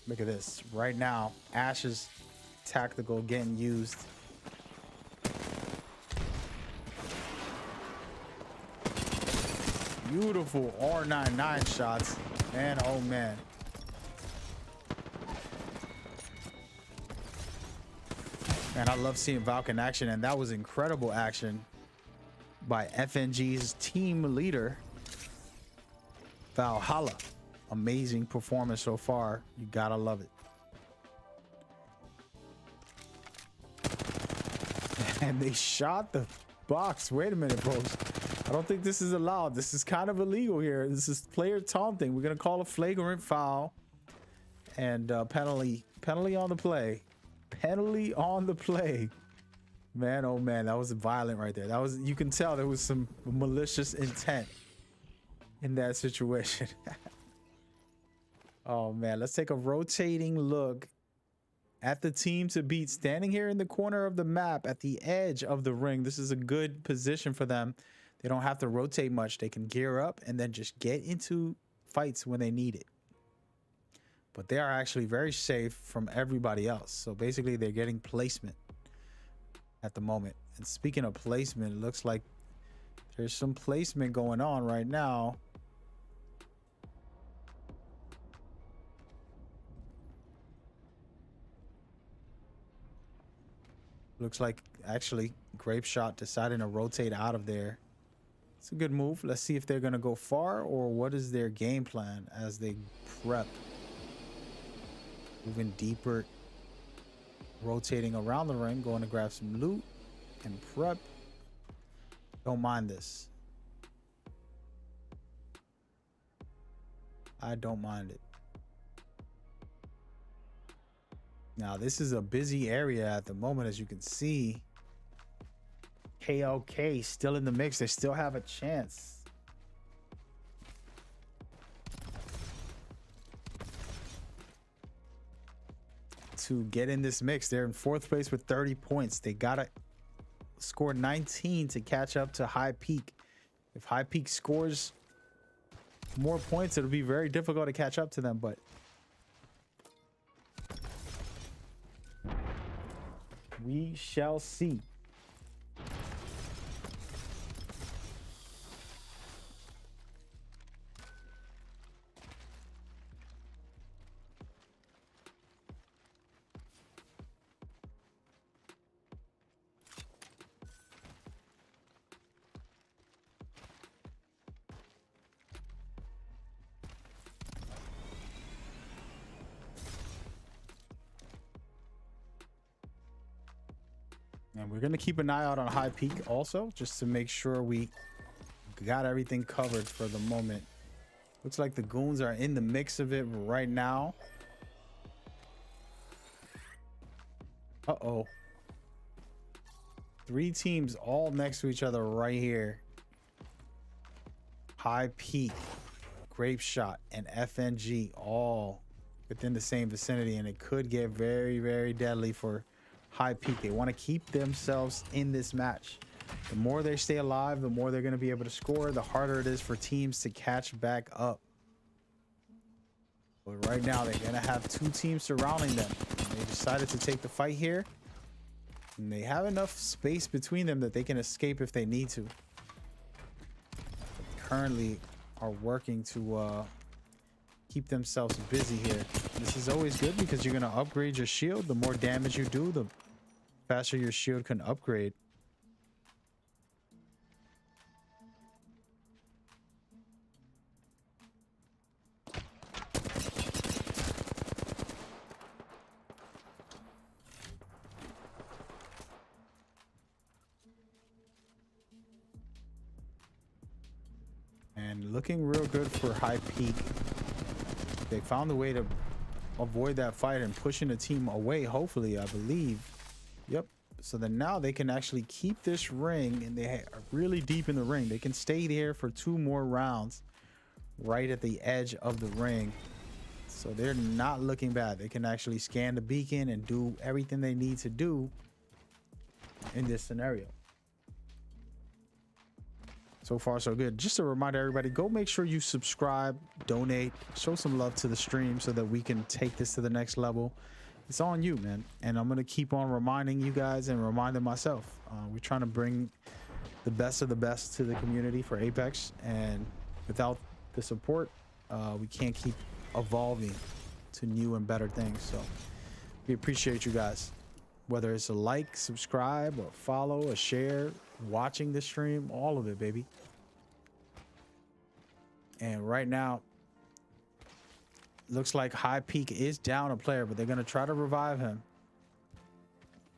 Look at this. Right now, Ash's tactical getting used. Beautiful R99 shots. Man, oh man. Man, I love seeing Valk in action, and that was incredible action by FNG's team leader, Valhalla. Amazing performance so far. You gotta love it. And they shot the box. Wait a minute, folks. I don't think this is allowed. This is kind of illegal here. This is player taunting. We're gonna call a flagrant foul and penalty on the play. Penalty on the play. Man, oh man, that was violent right there. That was, you can tell there was some malicious intent in that situation. Oh man, let's take a rotating look at the team to beat, standing here in the corner of the map at the edge of the ring. This is a good position for them. They don't have to rotate much. They can gear up and then just get into fights when they need it. But they are actually very safe from everybody else. So basically they're getting placement at the moment. And speaking of placement, it looks like there's some placement going on right now. Looks like actually Grape Shot deciding to rotate out of there. It's a good move. Let's see if they're going to go far or what is their game plan as they prep. Moving deeper, rotating around the ring, going to grab some loot and prep. Don't mind this. I don't mind it. Now, this is a busy area at the moment, as you can see. KLK still in the mix. They still have a chance. To get in this mix. They're in 4th place with 30 points. They gotta score 19 to catch up to High Peak. If High Peak scores more points, it'll be very difficult to catch up to them, but we shall see. And we're going to keep an eye out on High Peak also, just to make sure we got everything covered for the moment. Looks like the goons are in the mix of it right now. Uh-oh. 3 teams all next to each other right here. High Peak, Grape Shot, and FNG all within the same vicinity, and it could get very, very deadly for High Peak. They want to keep themselves in this match. The more they stay alive, the more they're going to be able to score, the harder it is for teams to catch back up. But right now, they're going to have 2 teams surrounding them. They decided to take the fight here. And they have enough space between them that they can escape if they need to. Currently are working to keep themselves busy here. This is always good because you're going to upgrade your shield. The more damage you do, the faster your shield can upgrade. And looking real good for High Peak. They found a way to avoid that fight and pushing the team away, hopefully, I believe. Yep. So then now they can actually keep this ring, and they are really deep in the ring. They can stay there for 2 more rounds right at the edge of the ring. So they're not looking bad. They can actually scan the beacon and do everything they need to do in this scenario. So far, so good. Just a reminder, everybody, go make sure you subscribe, donate, show some love to the stream so that we can take this to the next level. It's on you, man. And I'm going to keep on reminding you guys and reminding myself. We're trying to bring the best of the best to the community for Apex. And without the support, we can't keep evolving to new and better things. So we appreciate you guys. Whether it's a like, subscribe, or follow, or share, watching the stream, all of it, baby. And right now, looks like High Peak is down a player, but they're going to try to revive him.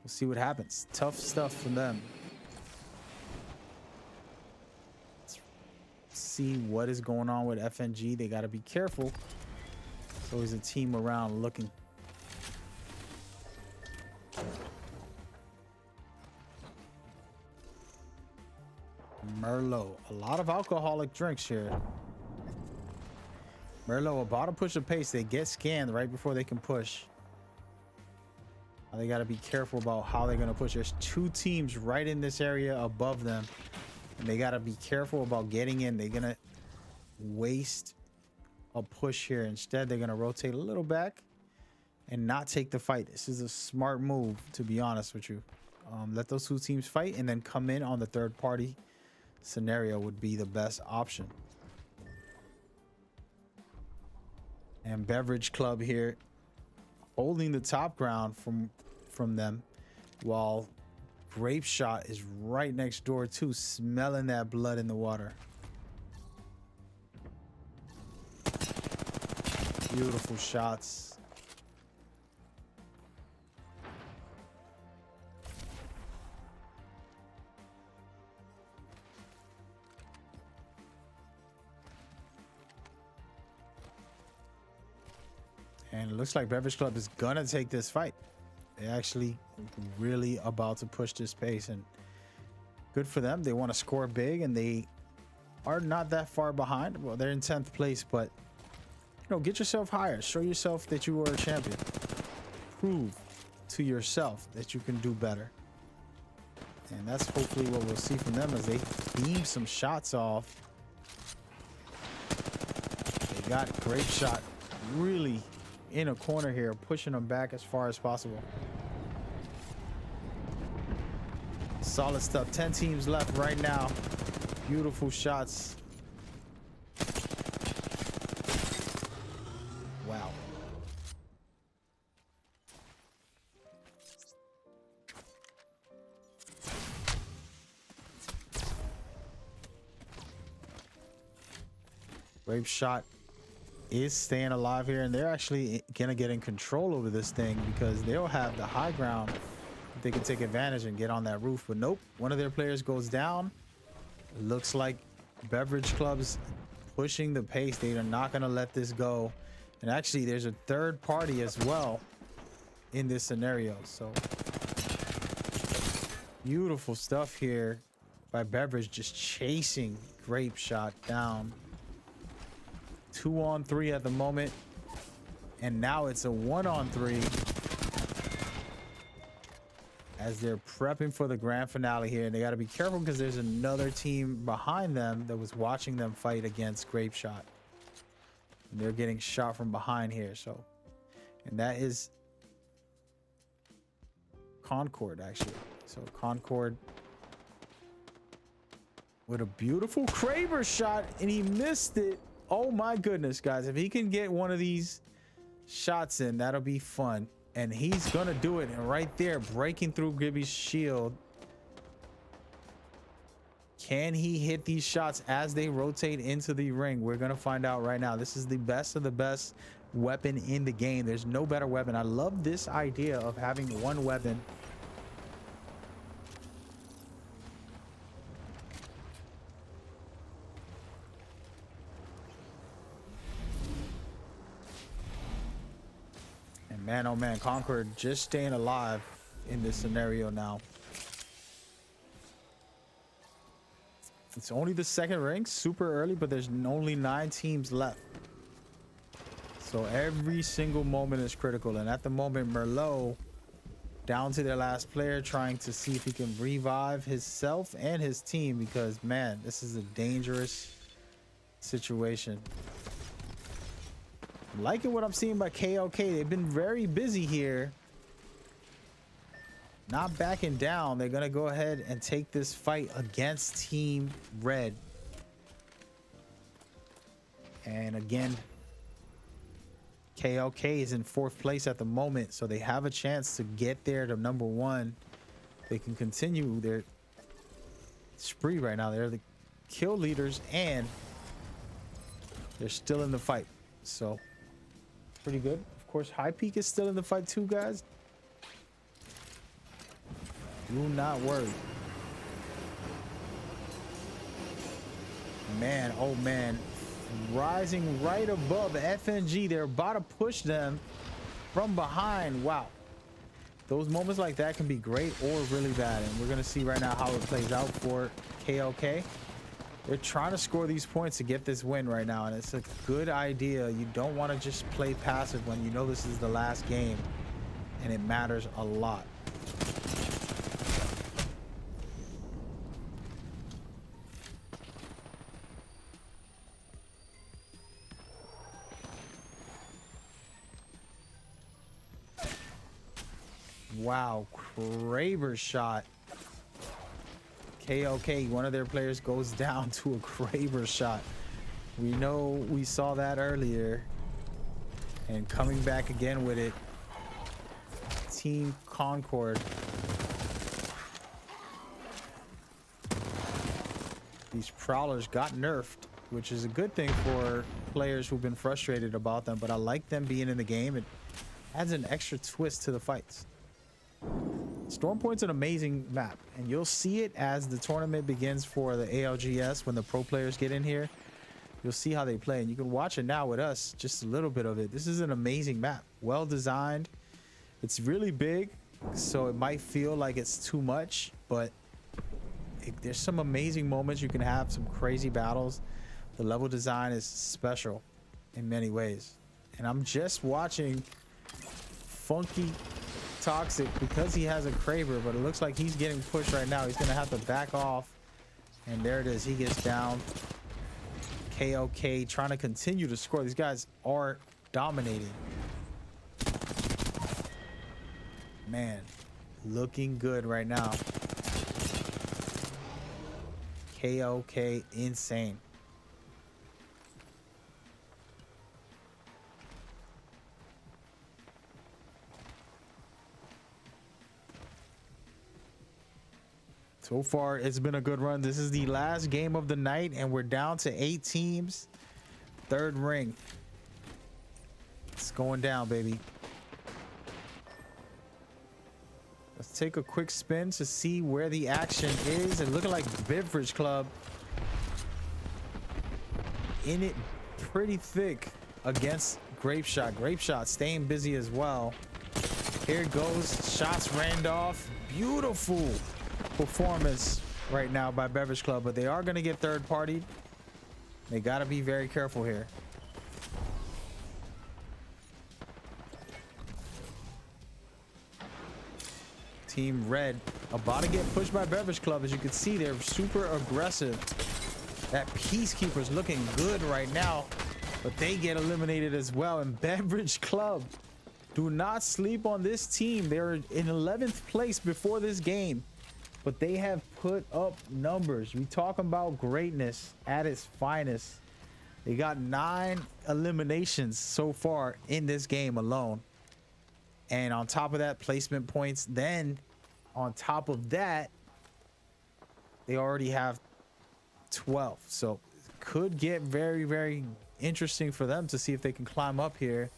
We'll see what happens. Tough stuff from them. Let's see what is going on with FNG. They got to be careful. There's always a team around looking. Merlot. A lot of alcoholic drinks here. Merlot about to push the pace. They get scanned right before they can push. Now they got to be careful about how they're going to push. There's 2 teams right in this area above them. And they got to be careful about getting in. They're going to waste a push here. Instead, they're going to rotate a little back and not take the fight. This is a smart move, to be honest with you. Let those two teams fight and then come in on the third party scenario would be the best option. And Beverage Club here holding the top ground from them, while Grape Shot is right next door too, smelling that blood in the water. Beautiful shots. And it looks like Beverage Club is gonna take this fight. They're actually really about to push this pace, and good for them. They want to score big, and they are not that far behind. Well, they're in 10th place, but you know, get yourself higher. Show yourself that you are a champion. Prove to yourself that you can do better. And that's hopefully what we'll see from them as they beam some shots off. They got Grape Shot really in a corner here, pushing them back as far as possible. Solid stuff. 10 teams left right now. Beautiful shots. Wow. Grape Shot is staying alive here, and they're actually gonna get in control over this thing because they'll have the high ground. They can take advantage and get on that roof, but nope, one of their players goes down. It looks like Beverage Club's pushing the pace. They are not gonna let this go, and actually there's a third party as well in this scenario. So beautiful stuff here by Beverage, just chasing Grape Shot down. 2-on-3 at the moment, and now it's a 1-on-3 as they're prepping for the grand finale here. And they got to be careful because there's another team behind them that was watching them fight against Grape Shot, and they're getting shot from behind here. So, and that is Concord, actually. So Concord with a beautiful Kraber shot, and he missed it. Oh my goodness, guys. If he can get one of these shots in, that'll be fun. And he's gonna do it. And right there, breaking through Gibby's shield. Can he hit these shots as they rotate into the ring? We're gonna find out right now. This is the best of the best weapon in the game. There's no better weapon. I love this idea of having one weapon. Man, oh man, Concord just staying alive in this scenario now. It's only the second ring, super early, but there's only 9 teams left. So every single moment is critical. And at the moment, Merlot down to their last player, trying to see if he can revive himself and his team, because man, this is a dangerous situation. I'm liking what I'm seeing by KOK. They've been very busy here. Not backing down. They're going to go ahead and take this fight against Team Red. And again, KOK is in 4th place at the moment, so they have a chance to get there to number 1. They can continue their spree right now. They're the kill leaders, and they're still in the fight. So pretty good. Of course, High Peak is still in the fight too, guys. Do not worry. Man, oh man. Rising right above FNG. They're about to push them from behind. Wow. Those moments like that can be great or really bad. And we're going to see right now how it plays out for KOK. They're trying to score these points to get this win right now, and it's a good idea. You don't want to just play passive when you know this is the last game, and it matters a lot. Wow, Kraber shot. KOK, one of their players goes down to a Kraber shot. We know we saw that earlier. And coming back again with it. Team Concord. These Prowlers got nerfed, which is a good thing for players who've been frustrated about them, but I like them being in the game. It adds an extra twist to the fights. Storm Point's an amazing map, and you'll see it as the tournament begins for the ALGS. When the pro players get in here, you'll see how they play, and you can watch it now with us, just a little bit of it. This is an amazing map, well designed. It's really big, so it might feel like it's too much, but there's some amazing moments you can have, some crazy battles. The level design is special in many ways, and I'm just watching Funky Toxic because he has a Kraber, but it looks like he's getting pushed right now. He's gonna have to back off, and there it is. He gets down. KOK trying to continue to score. These guys are dominating. Man, looking good right now. KOK insane. So far, it's been a good run. This is the last game of the night, and we're down to 8 teams. Third ring. It's going down, baby. Let's take a quick spin to see where the action is. And looking like Beverage Club in it pretty thick against Grape Shot. Grape Shot staying busy as well. Here it goes. Shots rained off. Beautiful performance right now by Beverage Club, but they are going to get third partied. They got to be very careful here. Team Red about to get pushed by Beverage Club. As you can see, they're super aggressive. That Peacekeeper's looking good right now, but they get eliminated as well. And Beverage Club, do not sleep on this team. They're in 11th place before this game, but they have put up numbers. We talking about greatness at its finest. They got 9 eliminations so far in this game alone. And on top of that, placement points. Then on top of that, they already have 12. So it could get very, very interesting for them to see if they can climb up here.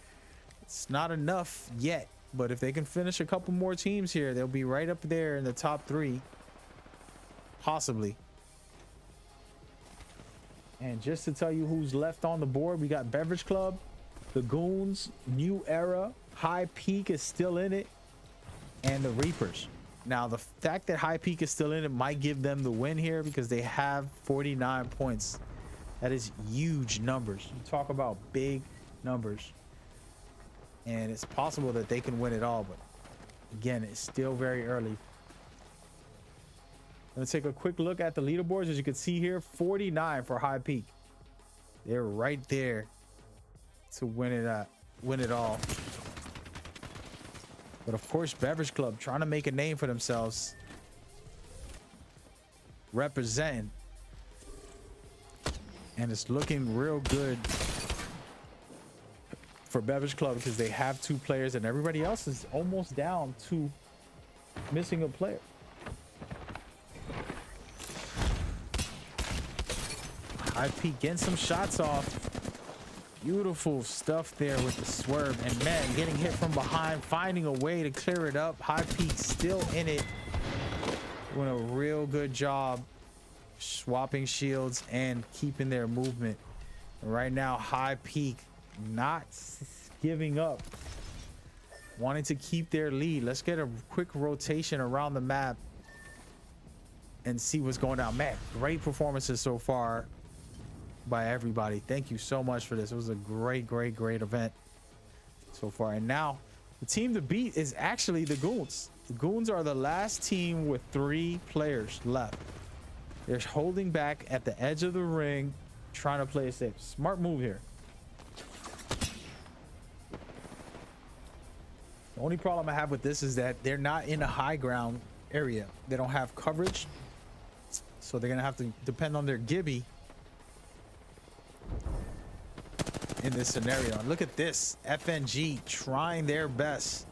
It's not enough yet, but if they can finish a couple more teams here, they'll be right up there in the top 3. Possibly. And just to tell you who's left on the board, we got Beverage Club, the Goons, New Era, High Peak is still in it, and the Reapers. Now, the fact that High Peak is still in it might give them the win here because they have 49 points. That is huge numbers. You talk about big numbers. And it's possible that they can win it all, but again, it's still very early. Let's take a quick look at the leaderboards. As you can see here, 49 for High Peak. They're right there to win it all. But of course, Beverage Club trying to make a name for themselves, representing, and it's looking real good for Beverage Club because they have 2 players and everybody else is almost down to missing a player. High Peak getting some shots off. Beautiful stuff there with the swerve, and man, getting hit from behind, finding a way to clear it up. High Peak still in it, doing a real good job swapping shields and keeping their movement. Right now, High Peak not giving up, wanting to keep their lead. Let's get a quick rotation around the map and see what's going down. Man, great performances so far by everybody. Thank you so much for this. It was a great event so far. And now the team to beat is actually the Goons. The Goons are the last team with 3 players left. They're holding back at the edge of the ring, trying to play it safe. Smart move here. The only problem I have with this is that they're not in a high ground area. They don't have coverage, so they're gonna have to depend on their Gibby in this scenario. And look at this, FNG trying their best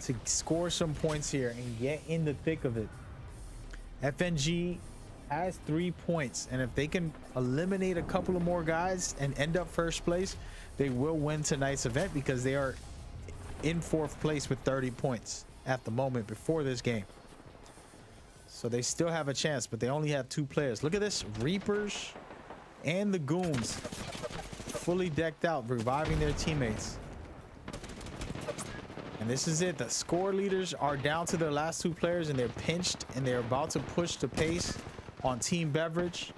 to score some points here and get in the thick of it. FNG has 3 points, and if they can eliminate a couple of more guys and end up first place, they will win tonight's event because they are in 4th place with 30 points at the moment before this game. So they still have a chance, but they only have 2 players. Look at this, Reapers and the Goons fully decked out, reviving their teammates. And this is it. The score leaders are down to their last 2 players, and they're pinched, and they're about to push the pace on Team Beverage.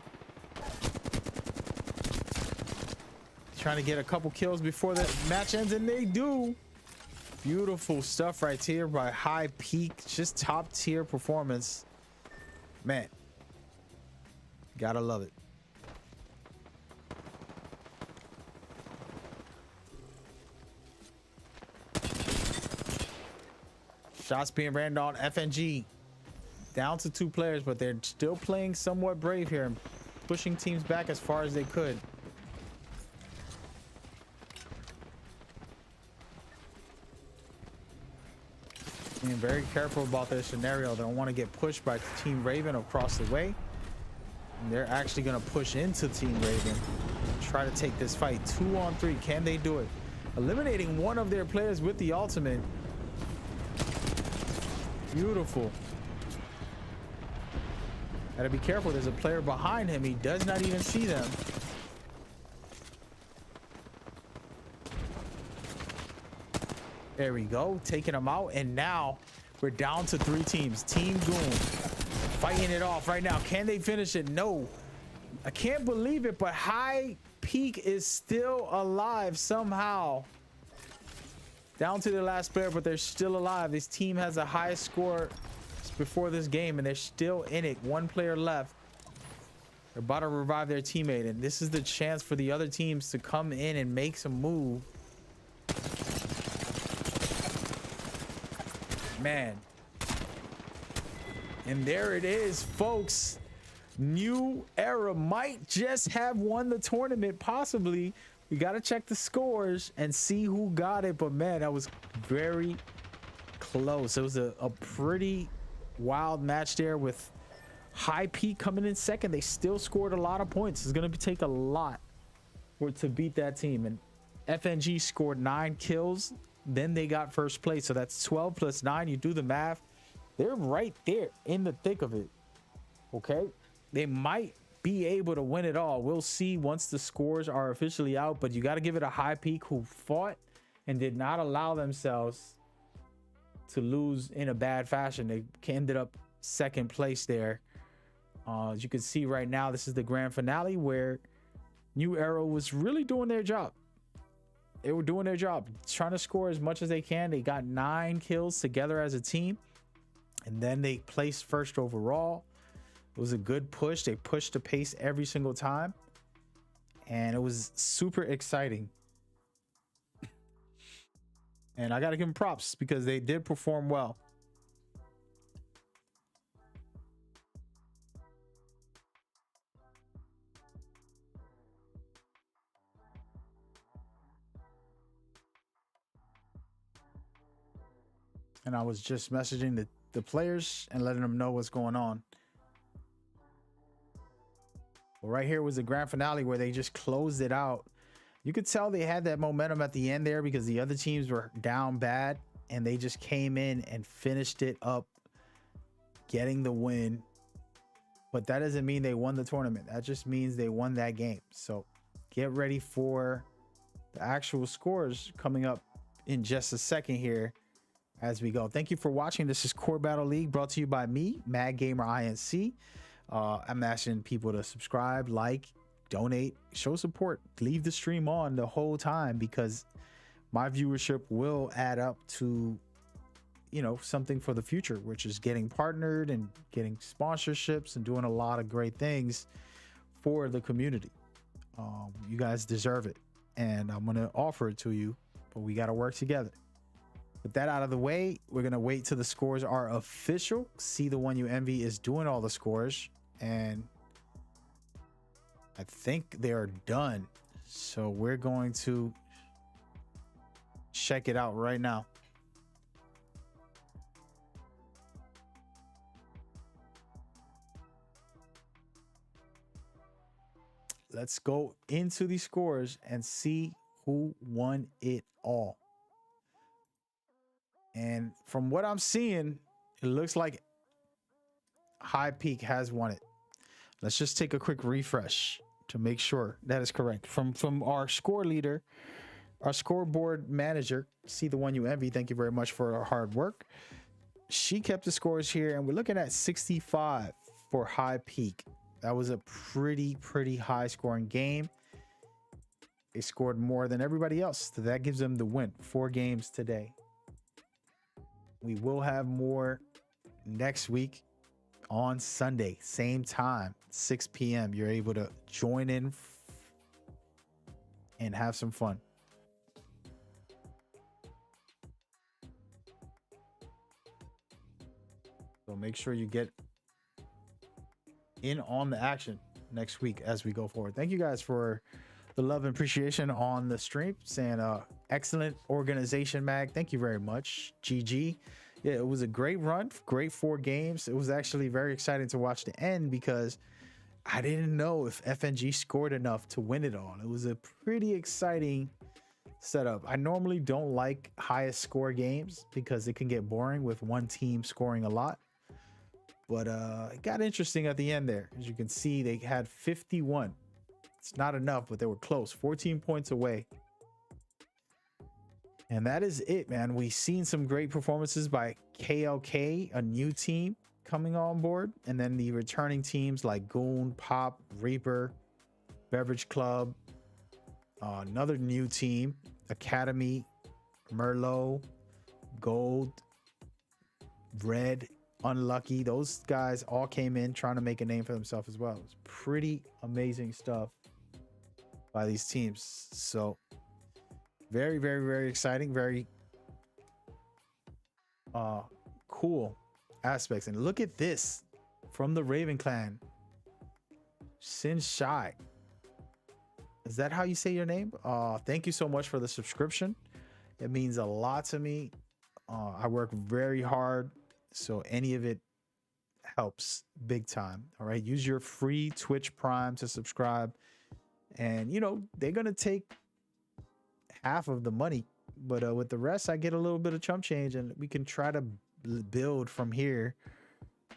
Trying to get a couple kills before the match ends, and they do. Beautiful stuff right here by High Peak. Just top tier performance. Man, gotta love it. Shots being ran on. FNG down to 2 players, but they're still playing somewhat brave here and pushing teams back as far as they could. Being very careful about their scenario. They don't want to get pushed by Team Raven across the way. And they're actually going to push into Team Raven and try to take this fight 2-on-3. Can they do it? Eliminating one of their players with the ultimate. Beautiful. Gotta be careful. There's a player behind him. He does not even see them. There we go, taking them out, and now we're down to 3 teams. Team Goon fighting it off right now. Can they finish it? No. I can't believe it, but High Peak is still alive somehow. Down to their last player, but they're still alive. This team has the highest score before this game, and they're still in it. 1 player left. They're about to revive their teammate, and this is the chance for the other teams to come in and make some move. Man, and there it is, folks. New Era might just have won the tournament, possibly. We got to check the scores and see who got it, but man, that was very close. It was a pretty wild match there with High Peak coming in second. They still scored a lot of points. It's going to take a lot to beat that team, and FNG scored 9 kills. Then they got first place, so that's 12 plus 9. You do the math, they're right there in the thick of it. Okay, they might be able to win it all. We'll see once the scores are officially out, but you got to give it a High Peak who fought and did not allow themselves to lose in a bad fashion. They ended up second place there. As you can see right now, this is the grand finale where New Era was really doing their job. They were doing their job, trying to score as much as they can. They got 9 kills together as a team, and then they placed first overall. It was a good push. They pushed the pace every single time, and it was super exciting. And I got to give them props because they did perform well. And I was just messaging the players and letting them know what's going on. Well, right here was the grand finale where they just closed it out. You could tell they had that momentum at the end there because the other teams were down bad, and they just came in and finished it up, getting the win. But that doesn't mean they won the tournament. That just means they won that game. So get ready for the actual scores coming up in just a second here as we go. Thank you for watching. This is Core Battle League, brought to you by me, Mad Gamer INC. I'm asking people to subscribe, like, donate, show support, leave the stream on the whole time, because my viewership will add up to, you know, something for the future, which is getting partnered and getting sponsorships and doing a lot of great things for the community. You guys deserve it, and I'm going to offer it to you, but we got to work together. With that out of the way, we're going to wait till the scores are official. See the One You Envy is doing all the scores, and I think they are done. So we're going to check it out right now. Let's go into the scores and see who won it all. And from what I'm seeing, it looks like High Peak has won it. Let's just take a quick refresh to make sure that is correct. From our score leader, our scoreboard manager, See the One You Envy, thank you very much for our hard work. She kept the scores here, and we're looking at 65 for High Peak. That was a pretty high scoring game. They scored more than everybody else, so that gives them the win. 4 games today. We will have more next week on Sunday, same time, 6 p.m. You're able to join in and have some fun. So make sure you get in on the action next week as we go forward. Thank you guys for the love and appreciation on the streams, and excellent organization, Mag. Thank you very much. GG. Yeah, it was a great run, great 4 games. It was actually very exciting to watch the end because I didn't know if FNG scored enough to win it all. It was a pretty exciting setup. I normally don't like highest score games because it can get boring with one team scoring a lot. But it got interesting at the end there. As you can see, they had 51. It's not enough, but they were close. 14 points away. And that is it, man. We've seen some great performances by KLK, a new team coming on board. And then the returning teams like Goon, Pop, Reaper, Beverage Club. Another new team, Academy, Merlot, Gold, Red, Unlucky. Those guys all came in trying to make a name for themselves as well. It was pretty amazing stuff by these teams. So very exciting, very cool aspects. And look at this from the Raven Clan, Sin Shy. Is that how you say your name? Thank you so much for the subscription. It means a lot to me. I work very hard, so any of it helps big time. All right, use your free Twitch Prime to subscribe, and you know they're gonna take half of the money, but with the rest I get a little bit of chump change, and we can try to build from here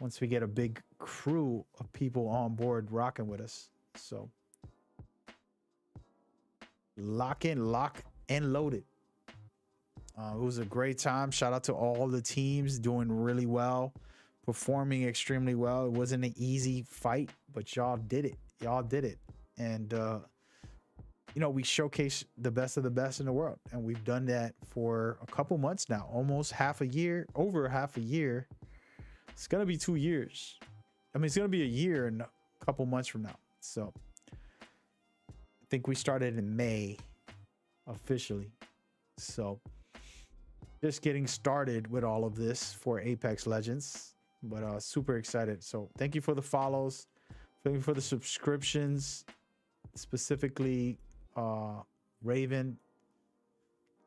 once we get a big crew of people on board rocking with us. So lock and loaded. It was a great time. Shout out to all the teams doing really well, performing extremely well. It wasn't an easy fight, but y'all did it. And you know, we showcase the best of the best in the world, and we've done that for a couple months now, almost half a year, over half a year. It's gonna be 2 years. I mean, it's gonna be a year and a couple months from now. So I think we started in May officially. So just getting started with all of this for Apex Legends, but super excited. So thank you for the follows, thank you for the subscriptions, specifically Raven,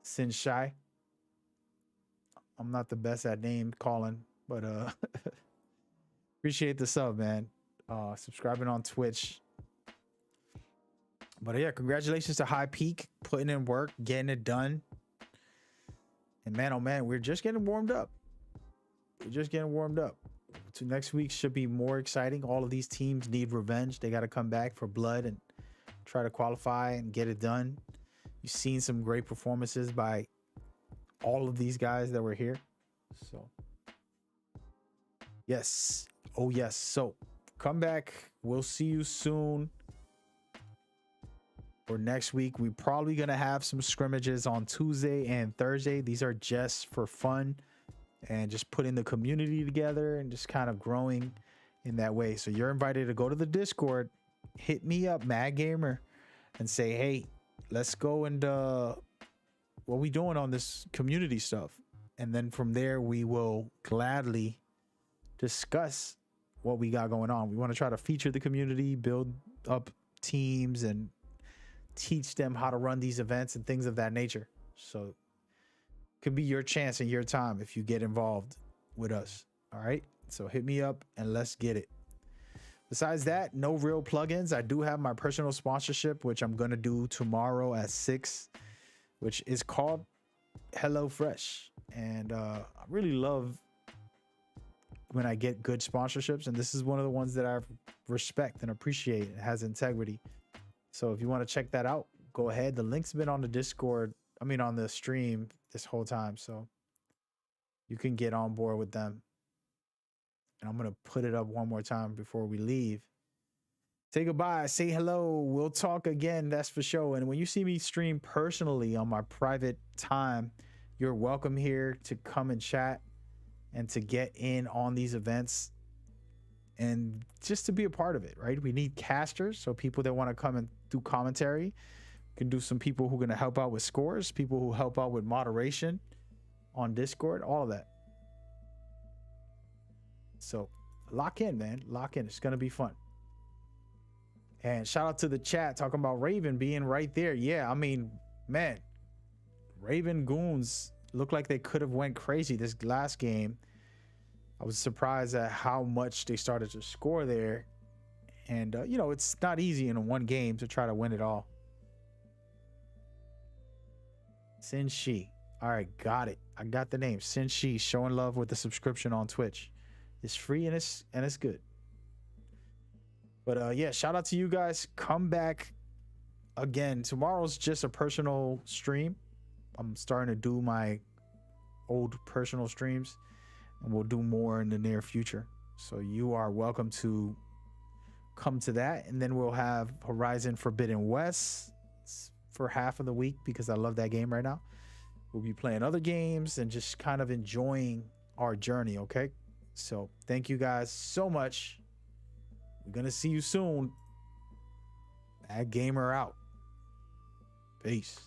Sin Shy. I'm not the best at name calling, but appreciate the sub, man. Subscribing on Twitch. But yeah, congratulations to High Peak, putting in work, getting it done. And man, oh man, we're just getting warmed up. So next week should be more exciting. All of these teams need revenge. They got to come back for blood and try to qualify and get it done. You've seen some great performances by all of these guys that were here. So yes. Oh yes. So come back. We'll see you soon. For next week, we're probably going to have some scrimmages on Tuesday and Thursday. These are just for fun and just putting the community together and just kind of growing in that way. So you're invited to go to the Discord, hit me up, Mad Gamer, and say, hey, let's go and what we doing on this community stuff. And then from there, we will gladly discuss what we got going on. We want to try to feature the community, build up teams, and teach them how to run these events and things of that nature. So it could be your chance and your time if you get involved with us. All right. So hit me up and let's get it. Besides that, no real plugins. I do have my personal sponsorship, which I'm going to do tomorrow at 6, which is called HelloFresh. And I really love when I get good sponsorships. And this is one of the ones that I respect and appreciate. It has integrity. So if you want to check that out, go ahead. The link's been on the Discord. I mean, on the stream this whole time. So you can get on board with them. And I'm going to put it up one more time before we leave. Say goodbye. Say hello. We'll talk again. That's for sure. And when you see me stream personally on my private time, you're welcome here to come and chat and to get in on these events and just to be a part of it, right? We need casters. So people that want to come and do commentary. We can do some people who are going to help out with scores, people who help out with moderation on Discord, all of that. So lock in, man. Lock in. It's going to be fun. And shout out to the chat talking about Raven being right there. Yeah, I mean, man, Raven goons look like they could have went crazy this last game. I was surprised at how much they started to score there. And, you know, it's not easy in one game to try to win it all. Sin Shi. All right, got it. I got the name. Sin Shi, showing love with the subscription on Twitch. It's free and it's good. But yeah, shout out to you guys. Come back again. Tomorrow's just a personal stream. I'm starting to do my old personal streams, and we'll do more in the near future. So you are welcome to come to that. And then we'll have Horizon Forbidden West for half of the week because I love that game right now. We'll be playing other games and just kind of enjoying our journey, okay? So thank you guys so much. We're going to see you soon. Bad Gamer out. Peace.